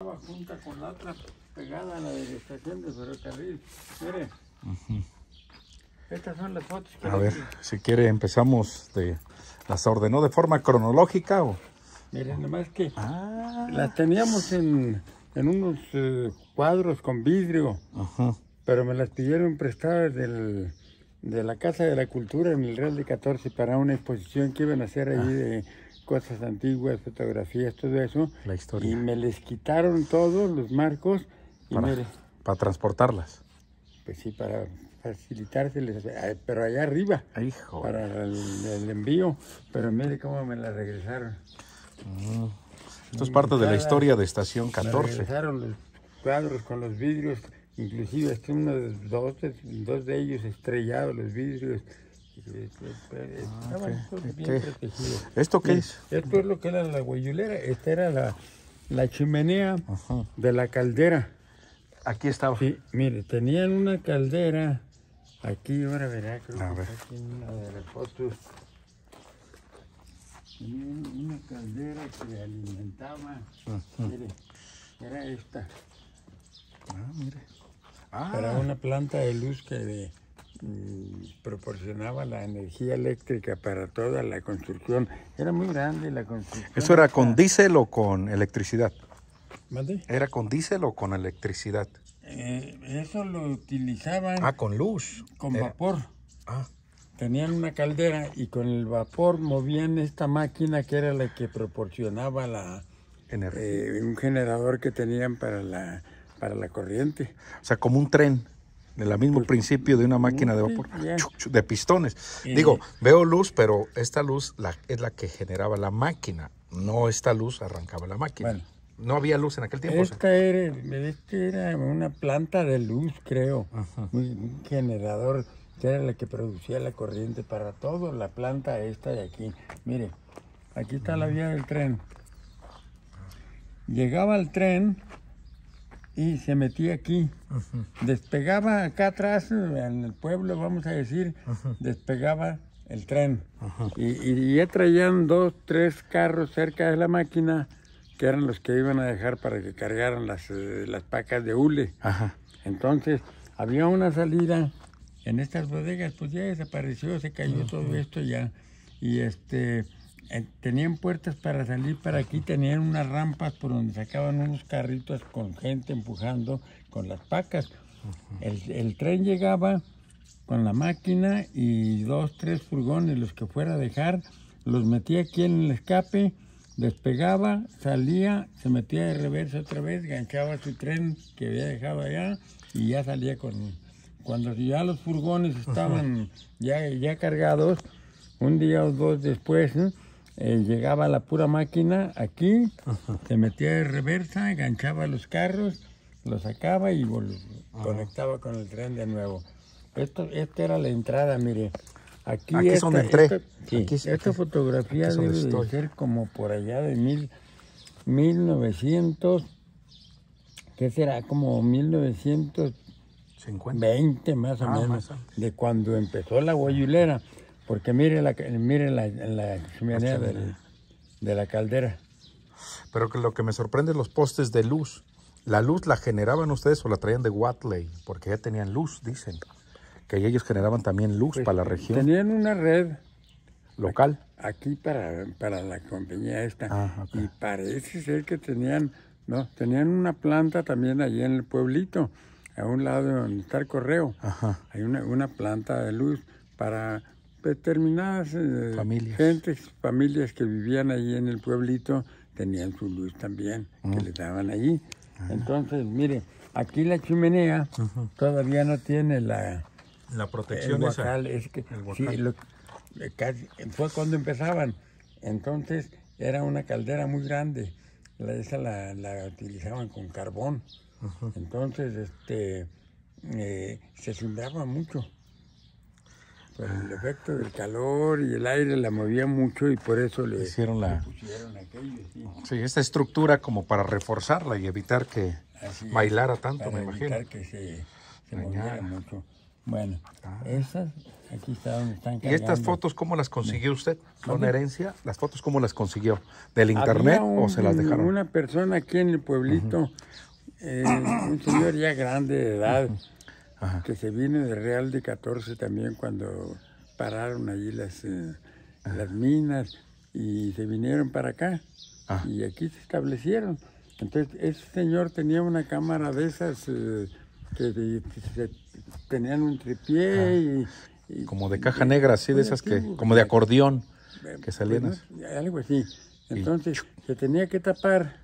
Estaba junta con la otra pegada a la de la estación de ferrocarril. Mire, estas son las fotos que... A ver, si quiere empezamos ¿las ordenó de forma cronológica o...? Miren, nomás que las teníamos en unos cuadros con vidrio, pero me las pidieron prestadas de la Casa de la Cultura en el Real de 14 para una exposición que iban a hacer allí de cosas antiguas, fotografías, todo eso. La historia. Y me les quitaron todos los marcos y para transportarlas. Pues sí, para facilitárseles, pero allá arriba, Hijo. para el envío, pero mire cómo me la regresaron. Esto es parte de la historia de Estación 14. Me regresaron los cuadros con los vidrios, inclusive dos de ellos estrellados, los vidrios. Estaban bien protegidos. ¿Esto qué es? Esto es lo que era la hueyulera. Esta era la chimenea de la caldera. Aquí estaba. Sí, mire, tenían una caldera aquí, ahora verá, creo que está aquí en una de las fotos. Tenían una caldera que alimentaba, mire, era esta. Mire. Era una planta de luz que proporcionaba la energía eléctrica para toda la construcción. Era muy grande la construcción. ¿Eso era con diésel o con electricidad? ¿Mande? ¿Era con diésel o con electricidad? Eso lo utilizaban con luz. con vapor. Tenían una caldera y con el vapor movían esta máquina que era la que proporcionaba la energía. Un generador que tenían para la corriente. O sea, como un tren. Del mismo principio de una máquina de vapor, de pistones. Digo, veo luz, pero esta luz es la que generaba la máquina. No esta luz arrancaba la máquina. Bueno, no había luz en aquel tiempo. Esta era una planta de luz, creo. Un generador que era la que producía la corriente para todo. La planta esta de aquí. Mire, aquí está la vía del tren. Llegaba el tren y se metía aquí. Despegaba acá atrás, en el pueblo, vamos a decir, despegaba el tren. Y ya traían 2, 3 carros cerca de la máquina, que eran los que iban a dejar para que cargaran las pacas de hule. Entonces, había una salida en estas bodegas, pues ya desapareció, se cayó todo esto ya. Y tenían puertas para salir para aquí, tenían unas rampas por donde sacaban unos carritos con gente empujando con las pacas. El tren llegaba con la máquina y 2, 3 furgones, los que fuera a dejar, los metía aquí en el escape, despegaba, salía, se metía de reversa otra vez, ganchaba su tren que había dejado allá y ya salía cuando ya los furgones estaban ya cargados, un día o 2 después, llegaba la pura máquina aquí, se metía de reversa, enganchaba los carros, los sacaba y conectaba con el tren de nuevo. Esta era la entrada, mire. Aquí es donde entré. Esta fotografía debe de ser como por allá de 1900, ¿qué será? Como 1920 más o menos, de cuando empezó la hueyulera. Porque mire la chimenea de la caldera. Pero que lo que me sorprende es los postes de luz. ¿La luz la generaban ustedes o la traían de Watley? Porque ya tenían luz, dicen. Que ellos generaban también luz para la región. Tenían una red local. Aquí para la compañía esta. Y parece ser que tenían una planta también allí en el pueblito. A un lado de donde está el correo. Hay una planta de luz para determinadas familias que vivían allí en el pueblito, tenían su luz también, que les daban allí. Entonces, mire, aquí la chimenea todavía no tiene la protección esa. Fue cuando empezaban. Entonces, era una caldera muy grande. Esa la utilizaban con carbón. Entonces, se sumbraba mucho. Por el efecto del calor y el aire la movía mucho y por eso le pusieron aquello. Sí, esta estructura como para reforzarla y evitar que bailara tanto, me imagino. Evitar que se moviera mucho. Bueno, esas aquí están cargando. ¿Y estas fotos cómo las consiguió usted? ¿Son herencia? ¿Las fotos cómo las consiguió? ¿Del internet o se las dejaron? Una persona aquí en el pueblito, un señor ya grande de edad, que se vino de Real de 14 también cuando pararon allí las minas y se vinieron para acá y aquí se establecieron. Entonces ese señor tenía una cámara de esas que tenían un tripié y como de caja negra, así de esas que, como de acordeón, que salían pues, algo así. Entonces se tenía que tapar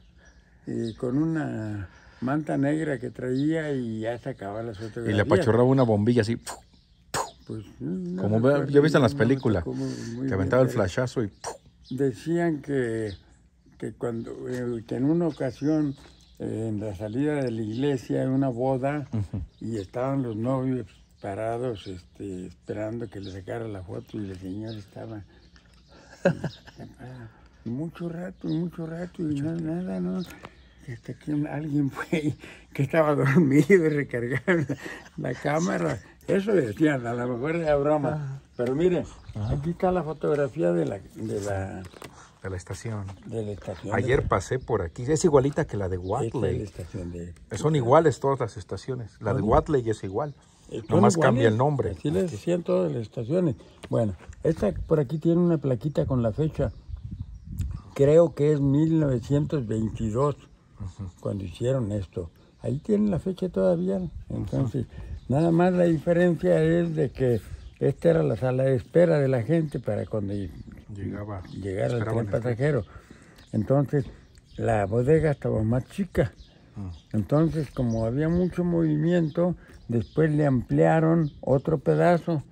con una manta negra que traía y ya sacaba las fotografías. Y le apachurraba una bombilla así, pues, como ya viste en las películas, que aventaba el flashazo y decían que en una ocasión en la salida de la iglesia, en una boda, y estaban los novios parados esperando que le sacara la foto y el señor estaba mucho rato y nada, ¿no? Hasta que alguien fue que estaba dormido y recargaron la cámara. Eso decían, a lo mejor era broma. Pero mire, aquí está la fotografía de la estación. De la estación. Ayer pasé por aquí. Es igualita que la de Watley. Son iguales todas las estaciones. La de Watley es igual. Nomás cambia el nombre. Así les decían todas las estaciones. Bueno, esta por aquí tiene una plaquita con la fecha. Creo que es 1922, cuando hicieron esto. Ahí tienen la fecha todavía. Entonces, nada más la diferencia es de que esta era la sala de espera de la gente para cuando llegara el tren pasajero. Entonces, la bodega estaba más chica. Entonces, como había mucho movimiento, después le ampliaron otro pedazo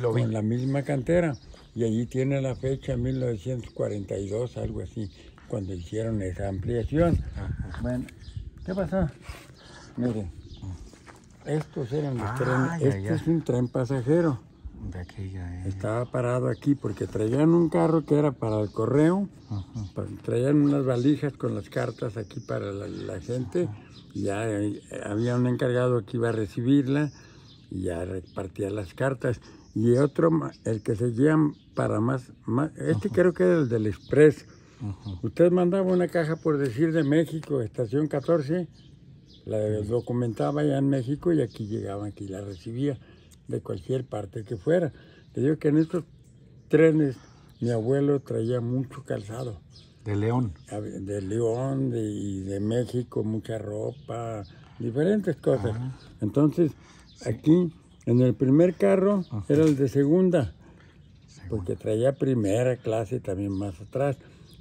con la misma cantera. Y allí tiene la fecha 1942, algo así, cuando hicieron esa ampliación. Bueno, ¿qué pasó? Miren, estos eran los trenes. Es un tren pasajero. De aquella, Estaba parado aquí porque traían un carro que era para el correo, traían unas valijas con las cartas aquí para la gente, y ya había un encargado que iba a recibirla y ya repartía las cartas. Y otro, el que seguía para más creo que era el del Express. Usted mandaba una caja, por decir, de México, estación 14, la documentaba ya en México y aquí llegaba, aquí la recibía de cualquier parte que fuera. Le digo que en estos trenes mi abuelo traía mucho calzado. De León. De León y de México, mucha ropa, diferentes cosas. Entonces, aquí, en el primer carro, era el de segunda, porque traía primera clase también más atrás.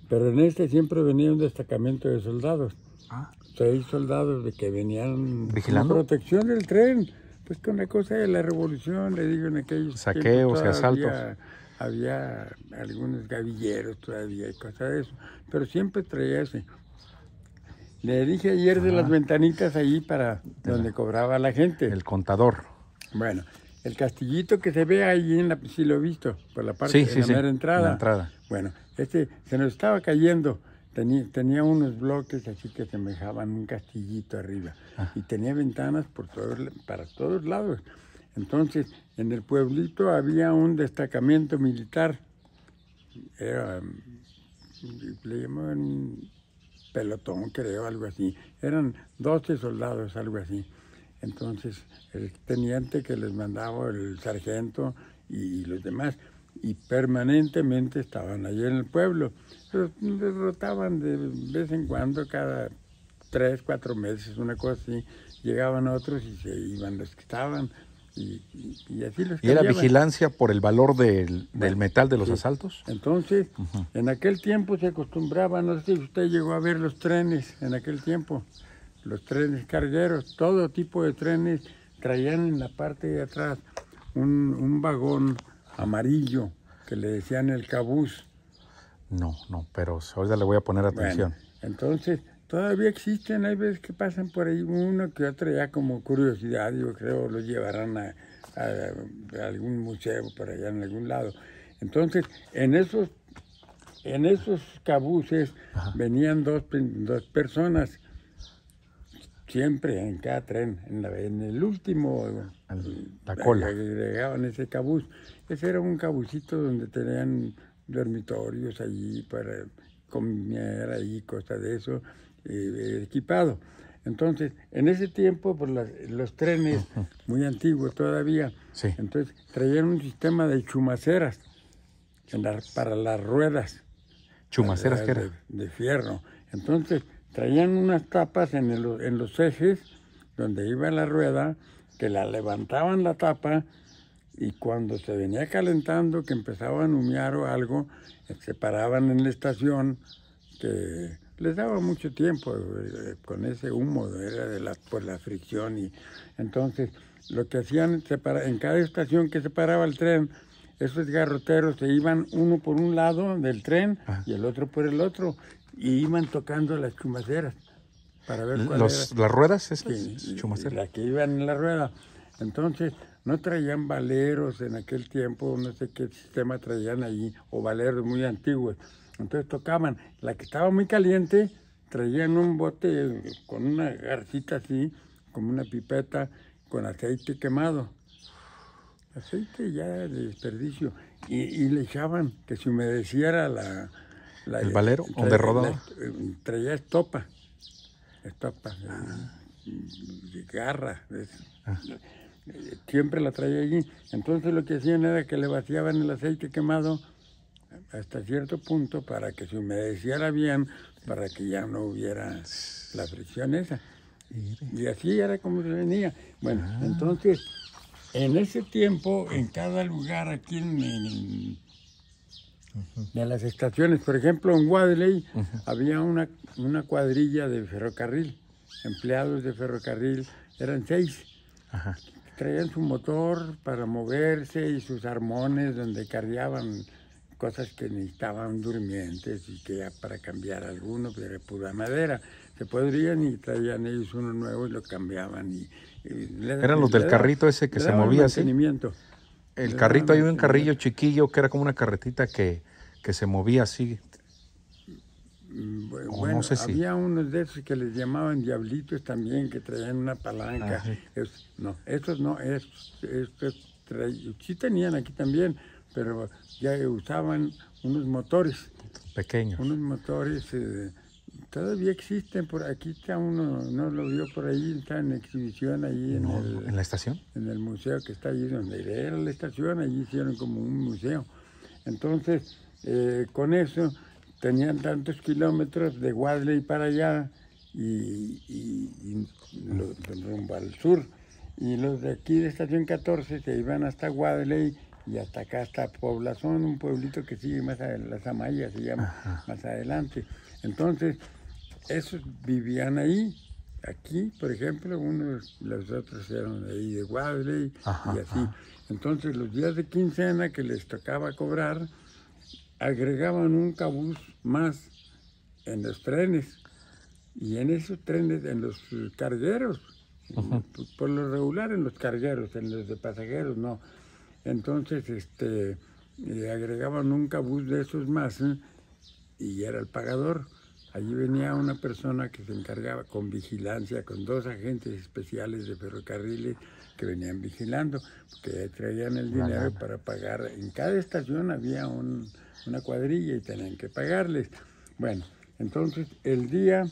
Pero en este siempre venía un destacamento de soldados. 6 soldados de que venían vigilando, con protección del tren. Pues con la cosa de la revolución, le digo, en aquellos saqueos y asaltos. Había algunos gavilleros todavía y cosas de eso. Pero siempre traía ese. Le dije ayer de las ventanitas ahí para donde cobraba la gente. El contador. Bueno, el castillito que se ve ahí, si lo he visto, por la parte de la mera entrada. La entrada. Bueno, se nos estaba cayendo. Tenía unos bloques así que semejaban un castillito arriba. Y tenía ventanas para todos lados. Entonces, en el pueblito había un destacamento militar. Le llamaban un pelotón, creo, algo así. Eran 12 soldados, algo así. Entonces, el teniente que les mandaba, el sargento y los demás, y permanentemente estaban allí en el pueblo. Pero les rotaban de vez en cuando, cada 3, 4 meses, una cosa así. Llegaban otros y se iban los que estaban, y así los ¿Y era vigilancia por el valor del metal de los asaltos? Entonces, en aquel tiempo se acostumbraba, no sé si usted llegó a ver los trenes en aquel tiempo, los trenes cargueros, todo tipo de trenes traían en la parte de atrás un vagón amarillo que le decían el cabús. No, pero ahorita le voy a poner atención. Bueno, entonces, todavía existen, hay veces que pasan por ahí uno que otro ya como curiosidad, yo creo los llevarán a algún museo por allá en algún lado. Entonces, en esos cabuses venían dos personas siempre en cada tren, en el último, la cola. Agregaban ese cabuz. Ese era un cabucito donde tenían dormitorios allí para comer ahí, cosas de eso, equipado. Entonces, en ese tiempo, pues los trenes, muy antiguos todavía, Sí. entonces traían un sistema de chumaceras para las ruedas. ¿Chumaceras qué era? De fierro. Entonces, traían unas tapas en los ejes donde iba la rueda, que la levantaban la tapa, y cuando se venía calentando, que empezaban a humear o algo, se paraban en la estación, que les daba mucho tiempo con ese humo, era por la fricción. Y entonces, lo que hacían, en cada estación que se paraba el tren, esos garroteros se iban uno por un lado del tren y el otro por el otro, y iban tocando las chumaceras para ver cuál era. ¿Las ruedas esas? Sí, Chumaceras. las que iban en la rueda. Entonces, no traían valeros en aquel tiempo, no sé qué sistema traían allí, o valeros muy antiguos. Entonces tocaban. La que estaba muy caliente, traían un bote con una garcita así, como una pipeta, con aceite quemado. Aceite ya de desperdicio. Y le echaban que se humedeciera ¿El valero? ¿Dónde rodaba? Traía estopa, garra. Siempre la traía allí. Entonces lo que hacían era que le vaciaban el aceite quemado hasta cierto punto para que se humedeciera bien, para que ya no hubiera la fricción esa. Y así era como se venía. Bueno, entonces, en ese tiempo, en cada lugar aquí de las estaciones, por ejemplo, en Guadaley, había una cuadrilla de ferrocarril, empleados de ferrocarril, eran 6. Ajá. Traían su motor para moverse y sus armones donde cargaban cosas que necesitaban durmientes y que ya para cambiar alguno, pero era pura madera. Se podrían y traían ellos uno nuevo y lo cambiaban. Eran los del carrito ese que se movía así. El carrito, hay un carrillo chiquillo que era como una carretita que se movía así. Bueno, no sé si había unos de esos que les llamaban diablitos también, que traían una palanca. Estos no, sí tenían aquí también, pero ya usaban unos motores. Pequeños. Unos motores, todavía existen, por aquí está uno, no lo vio por ahí, está en exhibición ahí ¿En la estación? En el museo que está allí donde era la estación, allí hicieron como un museo. Entonces, con eso tenían tantos kilómetros de Guadaley para allá y rumbo al sur. Y los de aquí de Estación 14 se iban hasta Guadaley y hasta acá, hasta Poblazón, un pueblito que sigue más adelante, Las Amayas se llama, más adelante. Entonces, esos vivían ahí. Aquí, por ejemplo, los otros eran de ahí de Guadaley y así. Entonces, los días de quincena que les tocaba cobrar, agregaban un cabuz más en los trenes, y en esos trenes, en los cargueros, por lo regular en los cargueros, en los de pasajeros no. Entonces agregaban un cabuz de esos más, y era el pagador. Allí venía una persona que se encargaba con vigilancia, con 2 agentes especiales de ferrocarriles que venían vigilando, que traían el dinero para pagar. En cada estación había una cuadrilla y tenían que pagarles. Bueno, entonces el día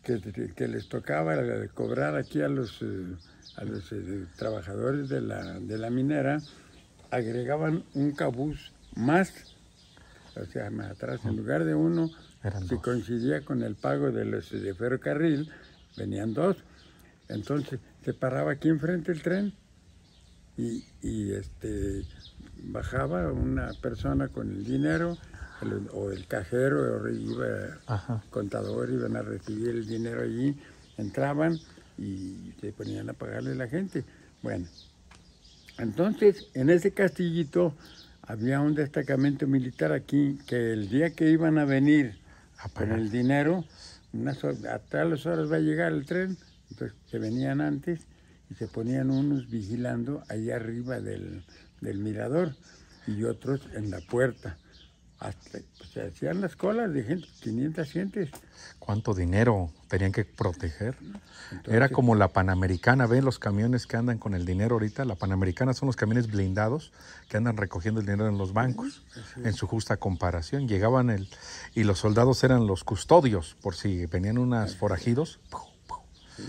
que les tocaba cobrar aquí a los trabajadores de la minera, agregaban un cabuz más, o sea, más atrás, en lugar de uno, si coincidía con el pago de los de ferrocarril, venían 2. Entonces se paraba aquí enfrente el tren y bajaba una persona con el dinero, o el cajero, o el contador, iban a recibir el dinero allí, entraban y se ponían a pagarle a la gente. Bueno, entonces en ese castillito había un destacamento militar aquí, que el día que iban a venir con el dinero, a tales horas va a llegar el tren, entonces se venían antes y se ponían unos vigilando ahí arriba del mirador y otros en la puerta. hasta pues, se hacían las colas de gente, 500 gentes. ¿Cuánto dinero tenían que proteger? Entonces, Era como la Panamericana, ¿ven los camiones que andan con el dinero ahorita? La Panamericana son los camiones blindados que andan recogiendo el dinero en los bancos, en su justa comparación. Llegaban y los soldados eran los custodios, por si venían unos forajidos. sí,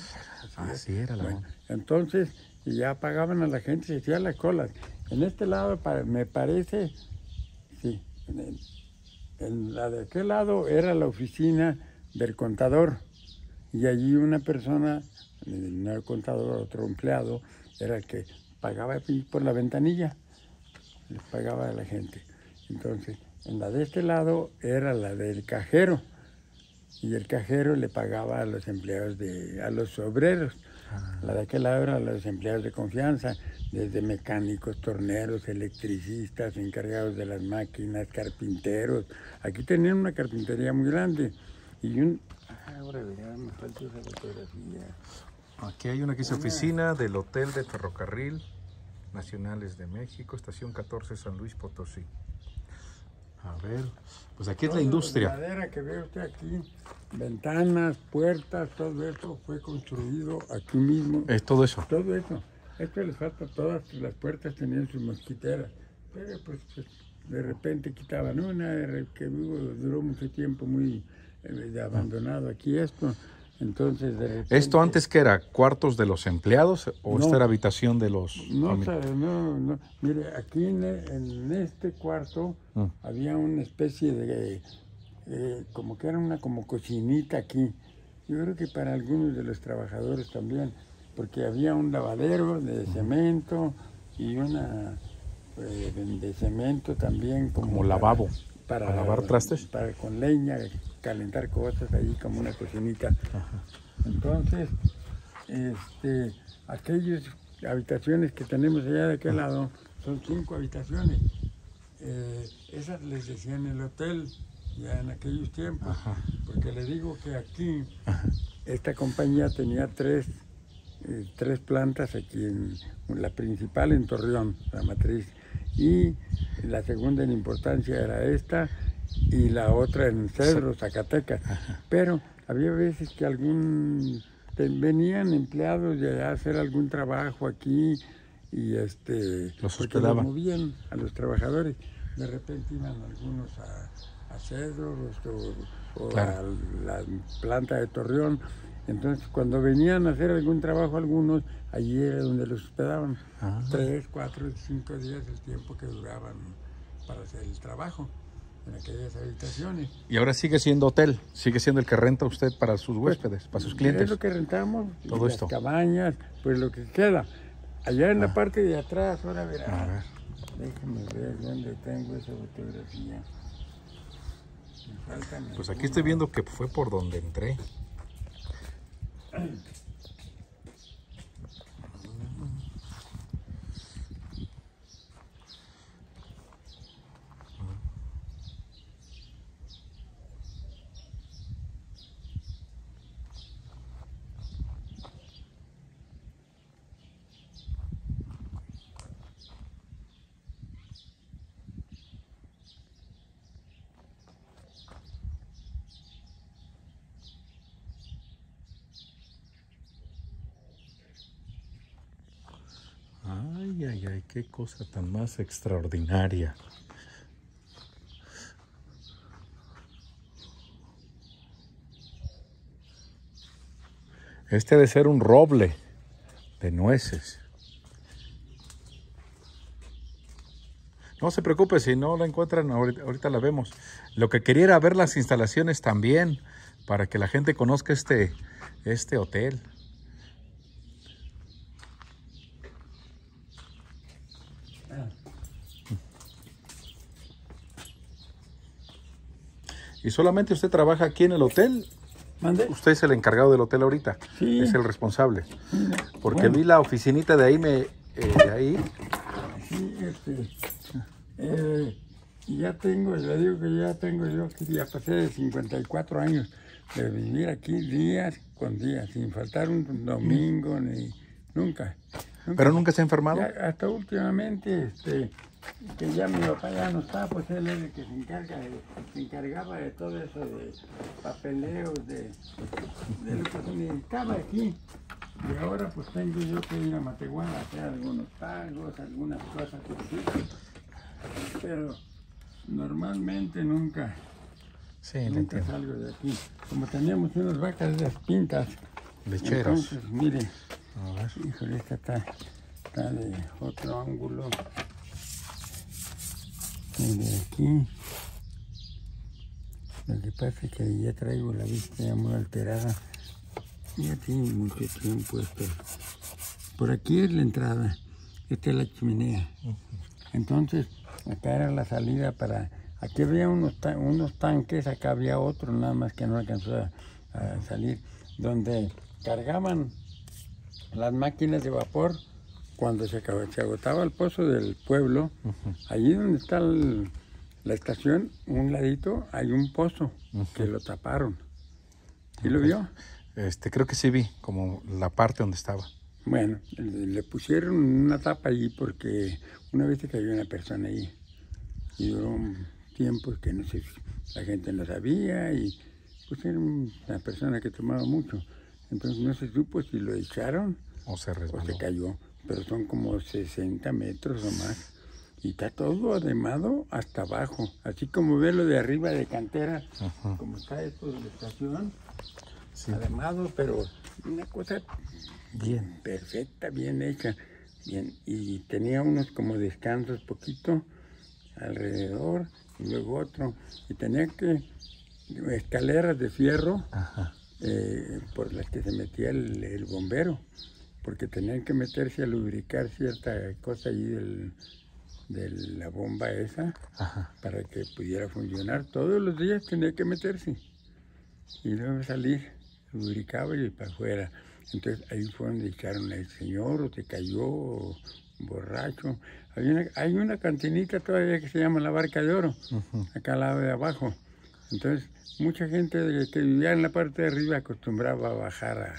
Así era la bueno, onda. entonces ya pagaban a la gente, se hacían las colas. En este lado, me parece, sí, en la de aquel lado era la oficina del contador y allí una persona, no el contador, otro empleado, era el que pagaba por la ventanilla, les pagaba a la gente. Entonces, en la de este lado era la del cajero y el cajero le pagaba a los empleados, a los obreros. La de aquel lado era a los empleados de confianza, desde mecánicos, torneros, electricistas, encargados de las máquinas, carpinteros. Aquí tenían una carpintería muy grande y ahora me falta esa fotografía. Aquí hay una que dice oficina del Hotel de Ferrocarril Nacionales de México, estación 14, San Luis Potosí. A ver, pues aquí es la industria. La madera que ve usted aquí, ventanas, puertas, todo eso fue construido aquí mismo. Es todo eso. Todo eso. Esto les falta, todas las puertas tenían sus mosquiteras, pero pues de repente quitaban una, que duró mucho tiempo muy abandonado aquí esto. Entonces, de repente, ¿Esto antes que era cuartos de los empleados o esta era habitación de los...? No. Mire, aquí en este cuarto había una especie de, como que era como cocinita aquí. Yo creo que para algunos de los trabajadores también, porque había un lavadero de cemento y una de cemento también. Como lavabo. ¿Para lavar trastes? Con leña, calentar cosas ahí como una cocinita. Ajá. Entonces, aquellas habitaciones que tenemos allá de aquel lado son 5 habitaciones. Esas les decían el hotel ya en aquellos tiempos. Ajá. Porque le digo que aquí esta compañía tenía tres plantas aquí, la principal en Torreón, la matriz, y la segunda en importancia era esta y la otra en Cedro, Zacatecas. Ajá. Pero había veces que venían empleados de allá a hacer algún trabajo aquí y los hospedaban. Los movían a los trabajadores. De repente iban algunos a Cedro o claro, a la planta de Torreón. Entonces, cuando venían a hacer algún trabajo algunos, allí era donde los hospedaban. 3, 4, 5 días el tiempo que duraban para hacer el trabajo en aquellas habitaciones. Y ahora sigue siendo hotel, sigue siendo el que renta usted para sus huéspedes, para sus clientes. Es lo que rentamos, todo esto. Las cabañas, pues lo que queda. Allá en la parte de atrás, ahora verá. A ver. Déjame ver dónde tengo esa fotografía. Pues aquí estoy viendo que fue por donde entré. Ay, qué cosa tan más extraordinaria. Este debe ser un roble de nueces. No se preocupe, si no la encuentran, ahorita la vemos. Lo que quería era ver las instalaciones también, para que la gente conozca este hotel. ¿Y solamente usted trabaja aquí en el hotel? ¿Mande? ¿Usted es el encargado del hotel ahorita? Sí. Es el responsable. Porque vi la oficinita de ahí, ahí. Sí, ya tengo, le digo que ya tengo yo aquí, ya pasé de 54 años de vivir aquí día con día, sin faltar un domingo, ni nunca. ¿Pero nunca se ha enfermado? Ya, hasta últimamente, que ya mi papá ya no está, pues él es el que se encargaba de todo eso, de papeleos, de lo que se necesitaba aquí. Y ahora pues tengo yo que ir a Matehuala a hacer algunos pagos, algunas cosas así. Pero normalmente nunca salgo de aquí. Como teníamos unas vacas de las pintas. Lecheras. Entonces, mire, híjole, esta está de otro ángulo. De aquí. Lo que pasa es que ya traigo la vista ya muy alterada. Ya tiene mucho tiempo esto. Por aquí es la entrada. Esta es la chimenea. Entonces, acá era la salida para... Aquí había unos tanques, acá había otro, nada más que no alcanzó a salir, donde cargaban las máquinas de vapor cuando se agotaba el pozo del pueblo. Allí donde está la estación, un ladito, hay un pozo que lo taparon. ¿Sí lo vio? Creo que sí vi, como la parte donde estaba. Bueno, le pusieron una tapa allí porque una vez se cayó una persona ahí y duró un tiempo que no sé, la gente no sabía y pues era una persona que tomaba mucho. Entonces no se supo si lo echaron o se resbaló. O se cayó, pero son como 60 metros o más. Y está todo ademado hasta abajo, así como ve lo de arriba de cantera, como está esto de la estación, ademado, pero una cosa bien perfecta, bien hecha, bien, y tenía unos como descansos poquito alrededor, y luego otro, y tenía escaleras de fierro por las que se metía el bombero, porque tenían que meterse a lubricar cierta cosa allí de la bomba esa para que pudiera funcionar. Todos los días tenía que meterse y luego salir, lubricaba y para afuera. Entonces ahí fue donde echaron al señor, o se cayó, borracho. Hay una cantinita todavía que se llama la Barca de Oro, acá al lado de abajo. Entonces mucha gente que vivía en la parte de arriba acostumbraba a bajar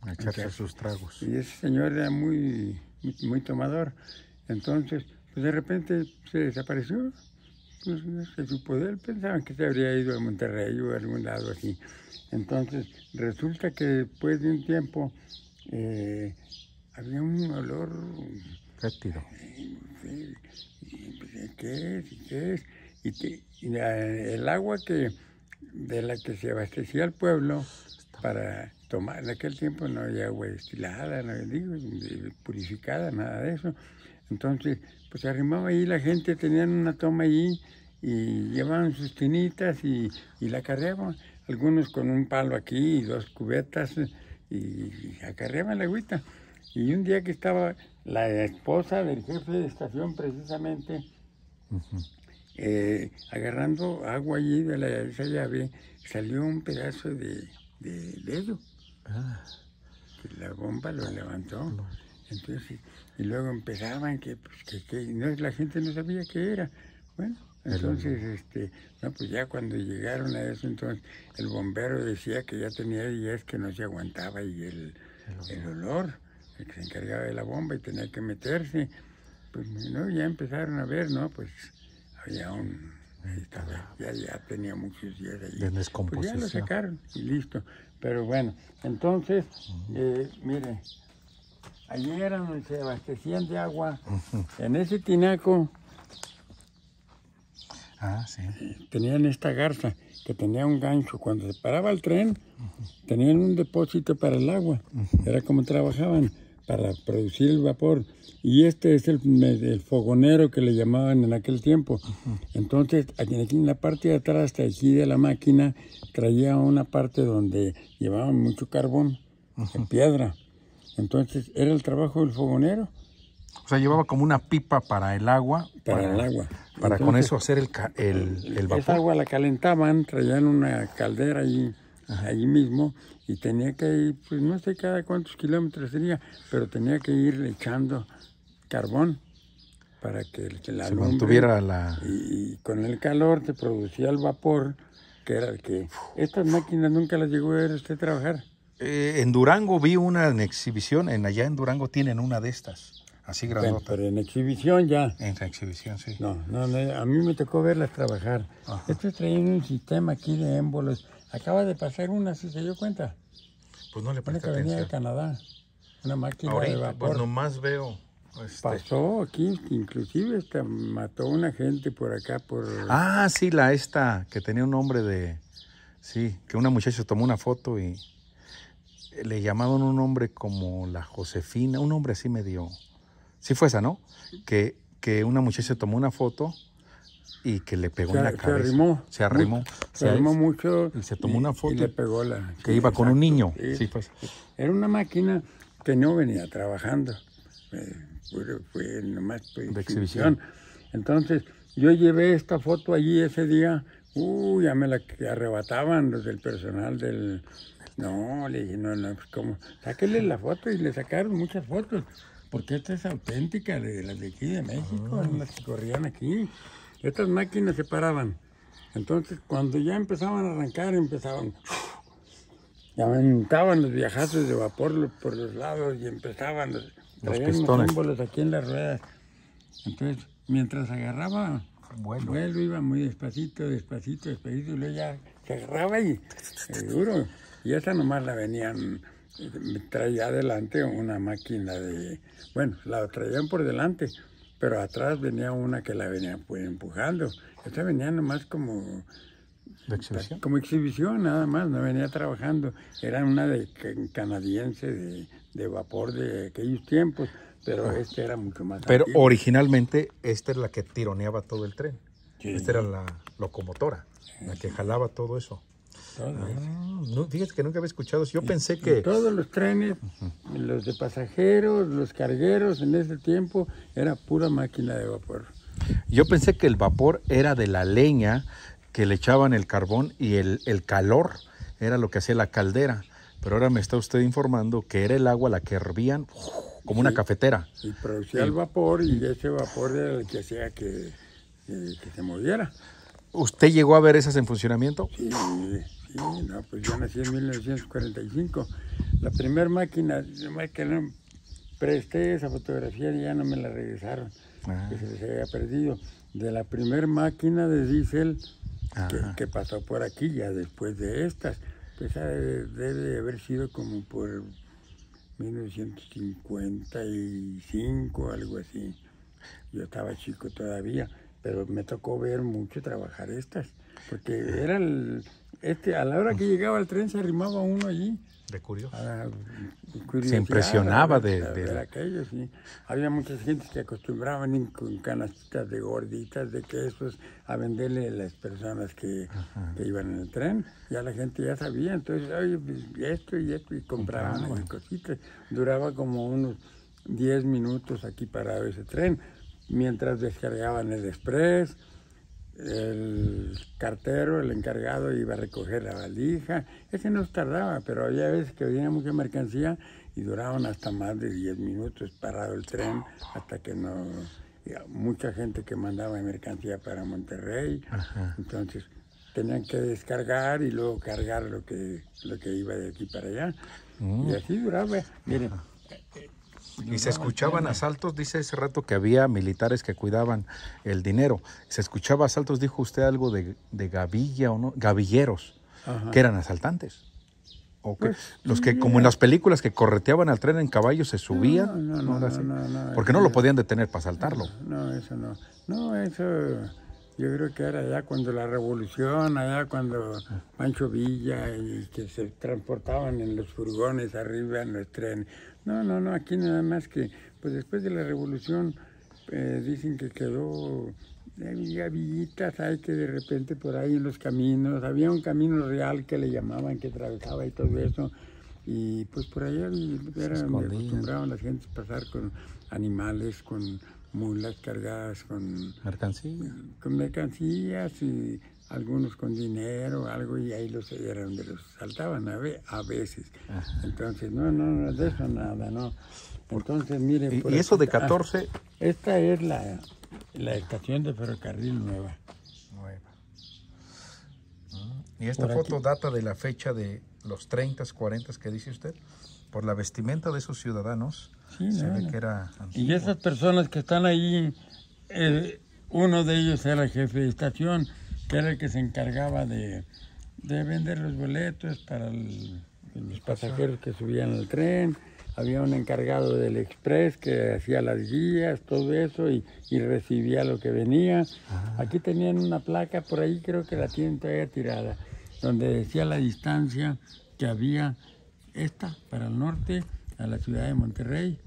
a echarse sus tragos. Y ese señor era muy tomador. Entonces, pues de repente se desapareció. Pues no se supo de él. Pensaban que se habría ido a Monterrey o a algún lado así. Entonces, resulta que después de un tiempo había un olor fétido. ¿Qué es? Y el agua de la que se abastecía el pueblo para tomar, en aquel tiempo no había agua destilada, no digo, purificada, nada de eso. Entonces, pues se arrimaba ahí la gente, tenían una toma allí y llevaban sus tinitas y la carreaban, algunos con un palo aquí y 2 cubetas y acarreaban la agüita. Y un día que estaba la esposa del jefe de estación precisamente agarrando agua allí de esa llave, salió un pedazo de dedo. La bomba lo levantó. Entonces, y luego empezaban que no, la gente no sabía qué era. Bueno, entonces, no, pues ya cuando llegaron a eso, entonces el bombero decía que ya tenía días que no se aguantaba y el olor, el que se encargaba de la bomba y tenía que meterse. Pues no, ya empezaron a ver, ¿no? Pues había ya tenía muchos días allí. De descomposición. Pues ya lo sacaron y listo. Pero bueno, entonces, mire, allí era donde se abastecían de agua. En ese tinaco tenían esta garza que tenía un gancho. Cuando se paraba el tren, tenían un depósito para el agua. Era como trabajaban para producir el vapor. Y este es el fogonero que le llamaban en aquel tiempo. Entonces, aquí en la parte de atrás, hasta aquí de la máquina, traía una parte donde llevaban mucho carbón, en piedra. Entonces, era el trabajo del fogonero. O sea, llevaba como una pipa para el agua. Para el agua. Para con eso hacer el vapor. Esa agua la calentaban, traían una caldera allí mismo, y tenía que ir, pues no sé cada cuántos kilómetros tenía, pero tenía que ir echando carbón para que la se mantuviera y con el calor se producía el vapor, que era el que... Estas máquinas nunca las llegó a ver usted trabajar. En Durango vi una en exhibición, allá en Durango tienen una de estas. así Bueno, grandota. pero en exhibición ya. En la exhibición, sí. No, a mí me tocó verlas trabajar. Ajá. Estos traían un sistema aquí de émbolos. Acaba de pasar una, ¿sí se dio cuenta? Pues no le Una presté que venía de atención. Canadá. Una máquina de Ahorita, vapor. pues nomás veo. Pasó aquí, inclusive mató una gente por acá, por... Ah, sí, esta, que tenía un nombre de... Sí, que una muchacha tomó una foto y le llamaban un nombre como la Josefina, un nombre así medio... Sí fue esa, ¿no? Que una muchacha tomó una foto y que le pegó en la cabeza. Se arrimó. Se arrimó mucho. Y se tomó una foto. Y le pegó la... Que iba con un niño. Sí, pues. Era una máquina que no venía trabajando. Fue nomás de exhibición. Entonces, yo llevé esta foto allí ese día. Ya me la arrebataban los del personal del... No, le dije, no, pues ¿cómo? Sáquenle la foto y le sacaron muchas fotos. Porque esta es auténtica de las de aquí de México, las que corrían aquí. Estas máquinas se paraban. Entonces, cuando ya empezaban a arrancar, ya aventaban los viajazos de vapor por los lados y empezaban los traían pistones. Los símbolos aquí en las ruedas. Entonces, mientras agarraba vuelo iba muy despacito, y luego ya se agarraba y duro. Y esa nomás la venían, traía adelante una máquina de... Bueno, la traían por delante, pero atrás venía una que la venía pues empujando. Esta venía nomás como... ¿De exhibición? Como exhibición nada más, no venía trabajando. Era una canadiense de vapor de aquellos tiempos, pero este era mucho más Pero antiguo. originalmente esta es la que tironeaba todo el tren. Sí. Esta era la locomotora, la que jalaba todo eso. No, fíjate que nunca había escuchado eso. Yo pensé que... Todos los trenes, los de pasajeros, los cargueros en ese tiempo, era pura máquina de vapor. Yo pensé que el vapor era de la leña, que le echaban el carbón y el calor era lo que hacía la caldera. Pero ahora me está usted informando que era el agua la que hervían como una cafetera. Y producía el vapor y ese vapor era el que hacía que se moviera. ¿Usted llegó a ver esas en funcionamiento? Sí, no, pues yo nací en 1945. La primera máquina, que no presté esa fotografía y ya no me la regresaron, que se les había perdido. De la primera máquina de diésel que pasó por aquí ya después de estas, pues debe haber sido como por 1955, algo así. Yo estaba chico todavía, pero me tocó ver mucho trabajar estas, porque era a la hora que llegaba el tren se arrimaba uno allí. De curioso. Se impresionaba de aquello, sí. Había muchas gentes que acostumbraban ir con canastitas de gorditas, de quesos, a venderle a las personas que iban en el tren. Ya la gente ya sabía, entonces, oye, pues, esto, y compraban cositas. Duraba como unos 10 minutos aquí parado ese tren, mientras descargaban el express. El cartero, el encargado, iba a recoger la valija. Ese no tardaba, pero había veces que venía mucha mercancía y duraban hasta más de 10 minutos parado el tren, hasta que no... Mucha gente que mandaba mercancía para Monterrey, entonces tenían que descargar y luego cargar lo que iba de aquí para allá. Y así duraba. Miren, y se escuchaban asaltos, dice hace rato que había militares que cuidaban el dinero. Se escuchaba asaltos, dijo usted algo de gavilla o no, gavilleros, que eran asaltantes. ¿O qué? Pues, los que, como en las películas, que correteaban al tren en caballo, se subían. No, porque no lo podían detener para asaltarlo. No, eso no. No, eso yo creo que era allá cuando la revolución, allá cuando Pancho Villa, y que se transportaban en los furgones arriba en los trenes. No, aquí nada más que, pues después de la revolución, dicen que quedó gavillitas, hay que de repente por ahí en los caminos, había un camino real que le llamaban, que atravesaba y todo eso, y pues por allá acostumbraban las gentes pasar con animales, con mulas cargadas con mercancías y algunos con dinero, algo, y ahí era donde los saltaban a veces. Entonces, no, de eso nada, no. Entonces, mire... ¿Y eso de 14? Esta es la estación de ferrocarril nueva. ¿Y esta foto data de la fecha de los 30, 40 que dice usted? por la vestimenta de esos ciudadanos, Sí, se no, ve no. que era Y antiguo. esas personas que están ahí, uno de ellos era el jefe de estación, que era el que se encargaba de vender los boletos para los pasajeros que subían al tren. Había un encargado del express que hacía las guías, todo eso, y recibía lo que venía. Aquí tenían una placa, por ahí creo que la tienen todavía tirada, donde decía la distancia que había esta para el norte, a la ciudad de Monterrey.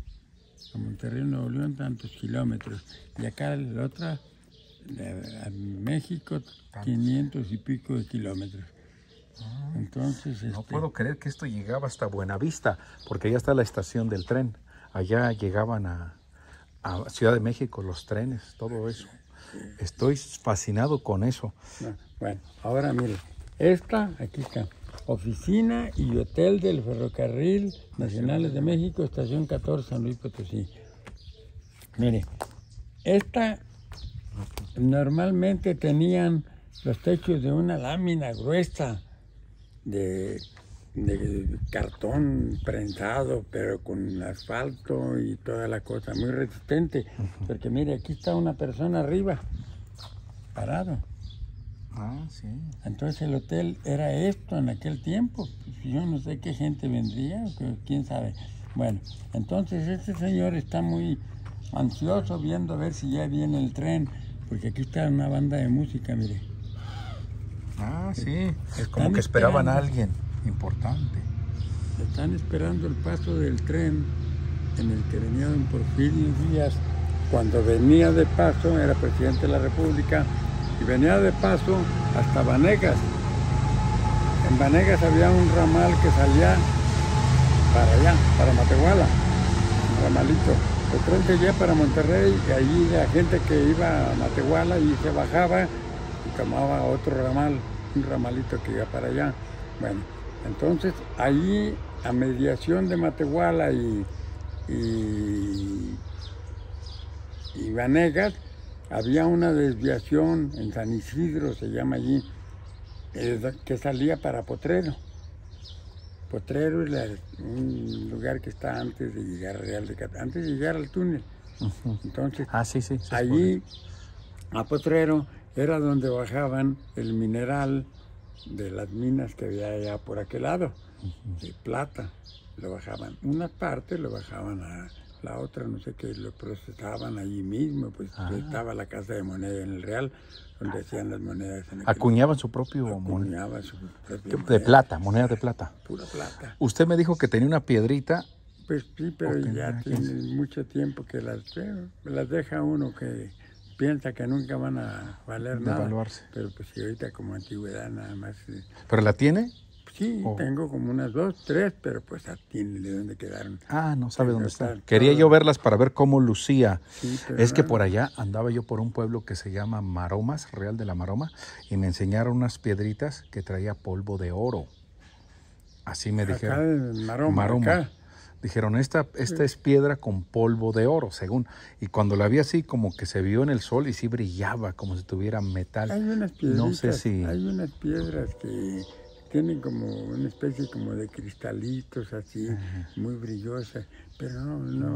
A Monterrey, Nuevo León, tantos kilómetros. Y acá la otra, a México, 500 y pico de kilómetros. Entonces, No puedo creer que esto llegaba hasta Buenavista, porque allá está la estación del tren. Allá llegaban a Ciudad de México los trenes, todo eso. Estoy fascinado con eso. Bueno, ahora mire, aquí está. Oficina y hotel del Ferrocarril Nacionales de México, estación 14, San Luis Potosí. Mire, normalmente tenían los techos de una lámina gruesa de cartón prensado, pero con asfalto y toda la cosa, muy resistente. Porque mire, aquí está una persona arriba, parado. Ah, sí. Entonces el hotel era esto en aquel tiempo. Pues yo no sé qué gente vendría, quién sabe. Bueno, entonces este señor está muy ansioso viendo a ver si ya viene el tren, porque aquí está una banda de música, mire. Ah, sí. Es como que esperaban a alguien importante. Están esperando el paso del tren en el que venía don Porfirio Díaz. Cuando venía de paso, era presidente de la República, y venía de paso hasta Vanegas. En Vanegas había un ramal que salía para allá, para Matehuala, un ramalito. El tren seguía para Monterrey y allí la gente que iba a Matehuala y se bajaba y tomaba otro ramal, un ramalito que iba para allá. Bueno, entonces allí a mediación de Matehuala y Vanegas, había una desviación en San Isidro, se llama allí, que salía para Potrero. Potrero es un lugar que está antes de llegar a Real de Cataluña, antes de llegar al túnel. Entonces, sí. allí a Potrero era donde bajaban el mineral de las minas que había allá por aquel lado, de plata. Lo bajaban, una parte lo bajaban a la otra, no sé qué, lo procesaban allí mismo, pues estaba la casa de moneda en el Real, donde hacían las monedas. Acuñaban su propio moneda. De plata, moneda de plata. Pura plata. Usted me dijo que tenía una piedrita. Pues sí, pero ya tiene mucho tiempo que las deja uno que piensa que nunca van a valer nada. Devaluarse. Pero pues sí, ahorita como antigüedad nada más. ¿Pero la tiene? Sí, tengo como unas 2, 3, pero pues tiene de dónde quedaron. Ah, no sabe dónde está. Quería yo verlas para ver cómo lucía. Sí, es que por allá andaba yo por un pueblo que se llama Maromas, Real de la Maroma, y me enseñaron unas piedritas que traía polvo de oro. Así me dijeron. En Maroma. Acá. Dijeron, esta es piedra con polvo de oro, según. Y cuando la vi así, como que se vio en el sol y sí brillaba, como si tuviera metal. Hay unas piedritas, no sé si... hay unas piedras que tienen como una especie como de cristalitos así, muy brillosas, pero no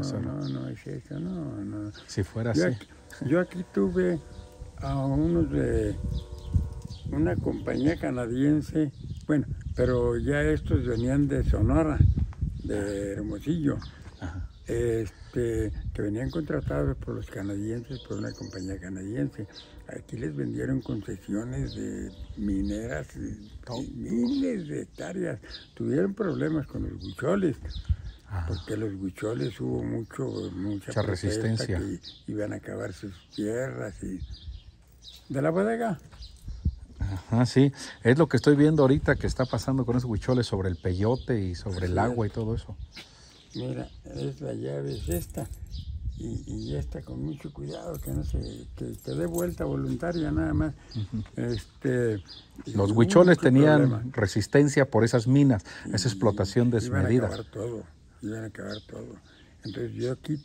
es eso, no. Si fuera así. Yo aquí tuve a unos de una compañía canadiense, bueno, pero ya estos venían de Sonora, de Hermosillo, que venían contratados por los canadienses, por una compañía canadiense. Aquí les vendieron concesiones de mineras, miles de hectáreas. Tuvieron problemas con los huicholes, porque los huicholes hubo mucha resistencia, que iban a acabar sus tierras y de la bodega. Sí, es lo que estoy viendo ahorita que está pasando con esos huicholes sobre el peyote y sobre el agua y todo eso. Mira, la llave es esta. Y esta con mucho cuidado, que no que dé vuelta voluntaria nada más. Los huicholes tenían resistencia por esas minas, esa explotación desmedida. Iban a acabar todo. Entonces yo aquí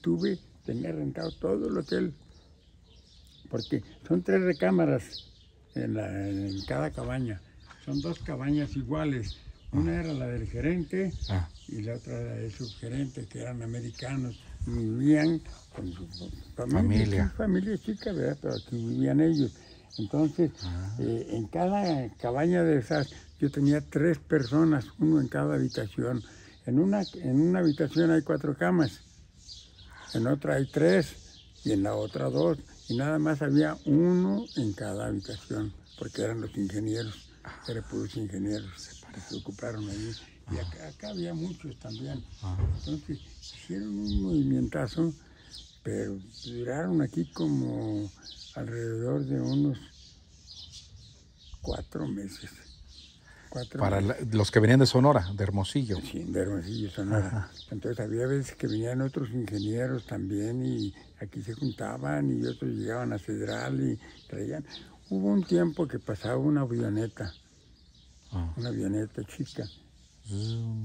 tenía rentado todo el hotel, porque son 3 recámaras en cada cabaña. Son 2 cabañas iguales, Una era la del gerente y la otra era del subgerente, que eran americanos. Y vivían con su familia chica, ¿verdad? Pero aquí vivían ellos. Entonces, en cada cabaña de esas, yo tenía 3 personas, uno en cada habitación. En una habitación hay 4 camas, en otra hay 3 y en la otra 2. Y nada más había uno en cada habitación, porque eran los ingenieros, eran puros ingenieros que se ocuparon allí. Y acá había muchos también. Entonces hicieron un movimientazo, pero duraron aquí como alrededor de unos 4 meses. Para los que venían de Sonora, de Hermosillo. Sí, de Hermosillo, Sonora. Entonces había veces que venían otros ingenieros también y aquí se juntaban y otros llegaban a Cedral y traían. Hubo un tiempo que pasaba una avioneta chica,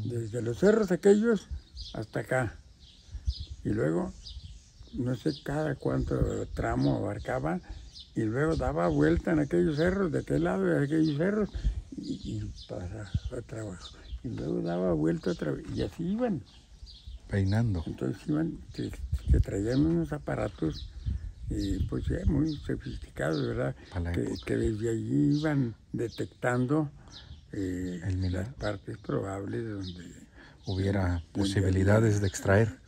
desde los cerros aquellos hasta acá. Y luego, no sé cada cuánto tramo abarcaba, y luego daba vuelta en aquellos cerros, de aquel lado de aquellos cerros, y pasaba otra vez. Y luego daba vuelta otra vez, y así iban. Peinando. Entonces iban, que traían unos aparatos, pues ya muy sofisticados, ¿verdad? Que desde allí iban detectando las partes probables donde hubiera posibilidades de extraer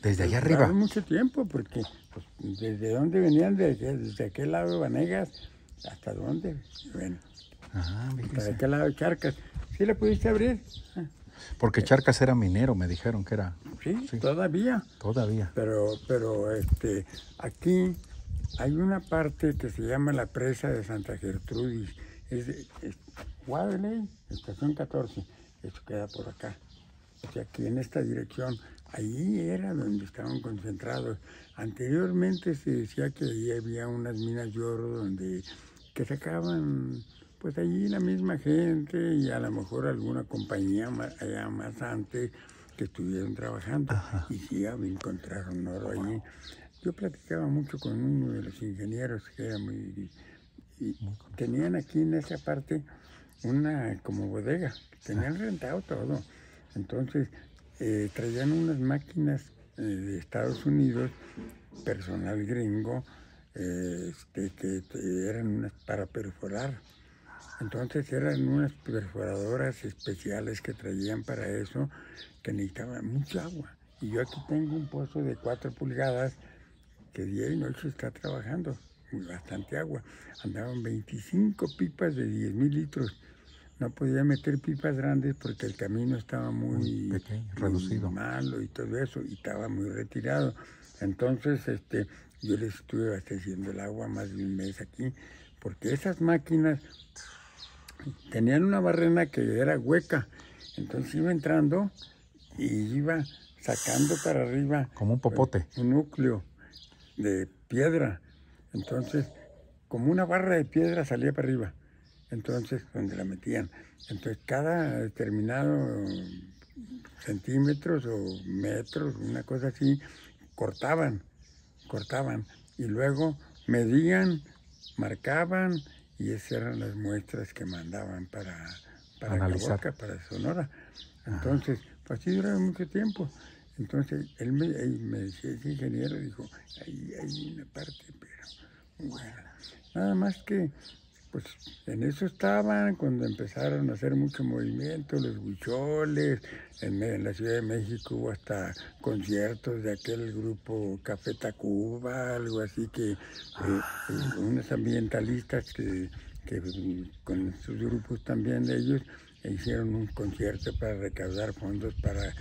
desde allá arriba. Mucho tiempo, porque pues, desde dónde venían, desde aquel lado de Vanegas, hasta dónde, bueno, hasta aquel lado de Charcas. ¿Sí la pudiste abrir? Porque Charcas era minero, me dijeron que era. Sí, todavía. Todavía. Pero aquí hay una parte que se llama la presa de Santa Gertrudis. Es Guadaley, estación 14. Eso queda por acá. O sea, aquí en esta dirección, ahí era donde estaban concentrados. Anteriormente se decía que ahí había unas minas de oro que sacaban, pues allí la misma gente y a lo mejor alguna compañía allá más antes que estuvieron trabajando. Y sí, encontraron oro allí. Yo platicaba mucho con uno de los ingenieros que era muy tenían aquí en esa parte una como bodega, tenían rentado todo. Entonces traían unas máquinas de Estados Unidos, personal gringo, que eran unas para perforar. Entonces eran unas perforadoras especiales que traían para eso, que necesitaban mucha agua. Y yo aquí tengo un pozo de 4 pulgadas que día y noche está trabajando, bastante agua. Andaban 25 pipas de 10,000 litros. No podía meter pipas grandes porque el camino estaba muy pequeño, reducido, malo y todo eso, y estaba muy retirado. Entonces yo les estuve abasteciendo el agua más de un mes aquí, porque esas máquinas tenían una barrena que era hueca. Entonces iba entrando y iba sacando para arriba como un popote, un núcleo de piedra. Entonces, como una barra de piedra salía para arriba. Entonces, donde la metían. Entonces, cada determinado centímetros o metros, una cosa así, cortaban. Y luego medían, marcaban, y esas eran las muestras que mandaban para analizar, para Sonora. Entonces, pues así duraba mucho tiempo. Entonces, él me decía, ese ingeniero, dijo, ahí hay una parte, pero bueno, nada más que, pues en eso estaban cuando empezaron a hacer mucho movimiento, los huicholes. En la Ciudad de México hubo hasta conciertos de aquel grupo Café Tacuba, algo así, que unos ambientalistas que con sus grupos también de ellos, hicieron un concierto para recaudar fondos para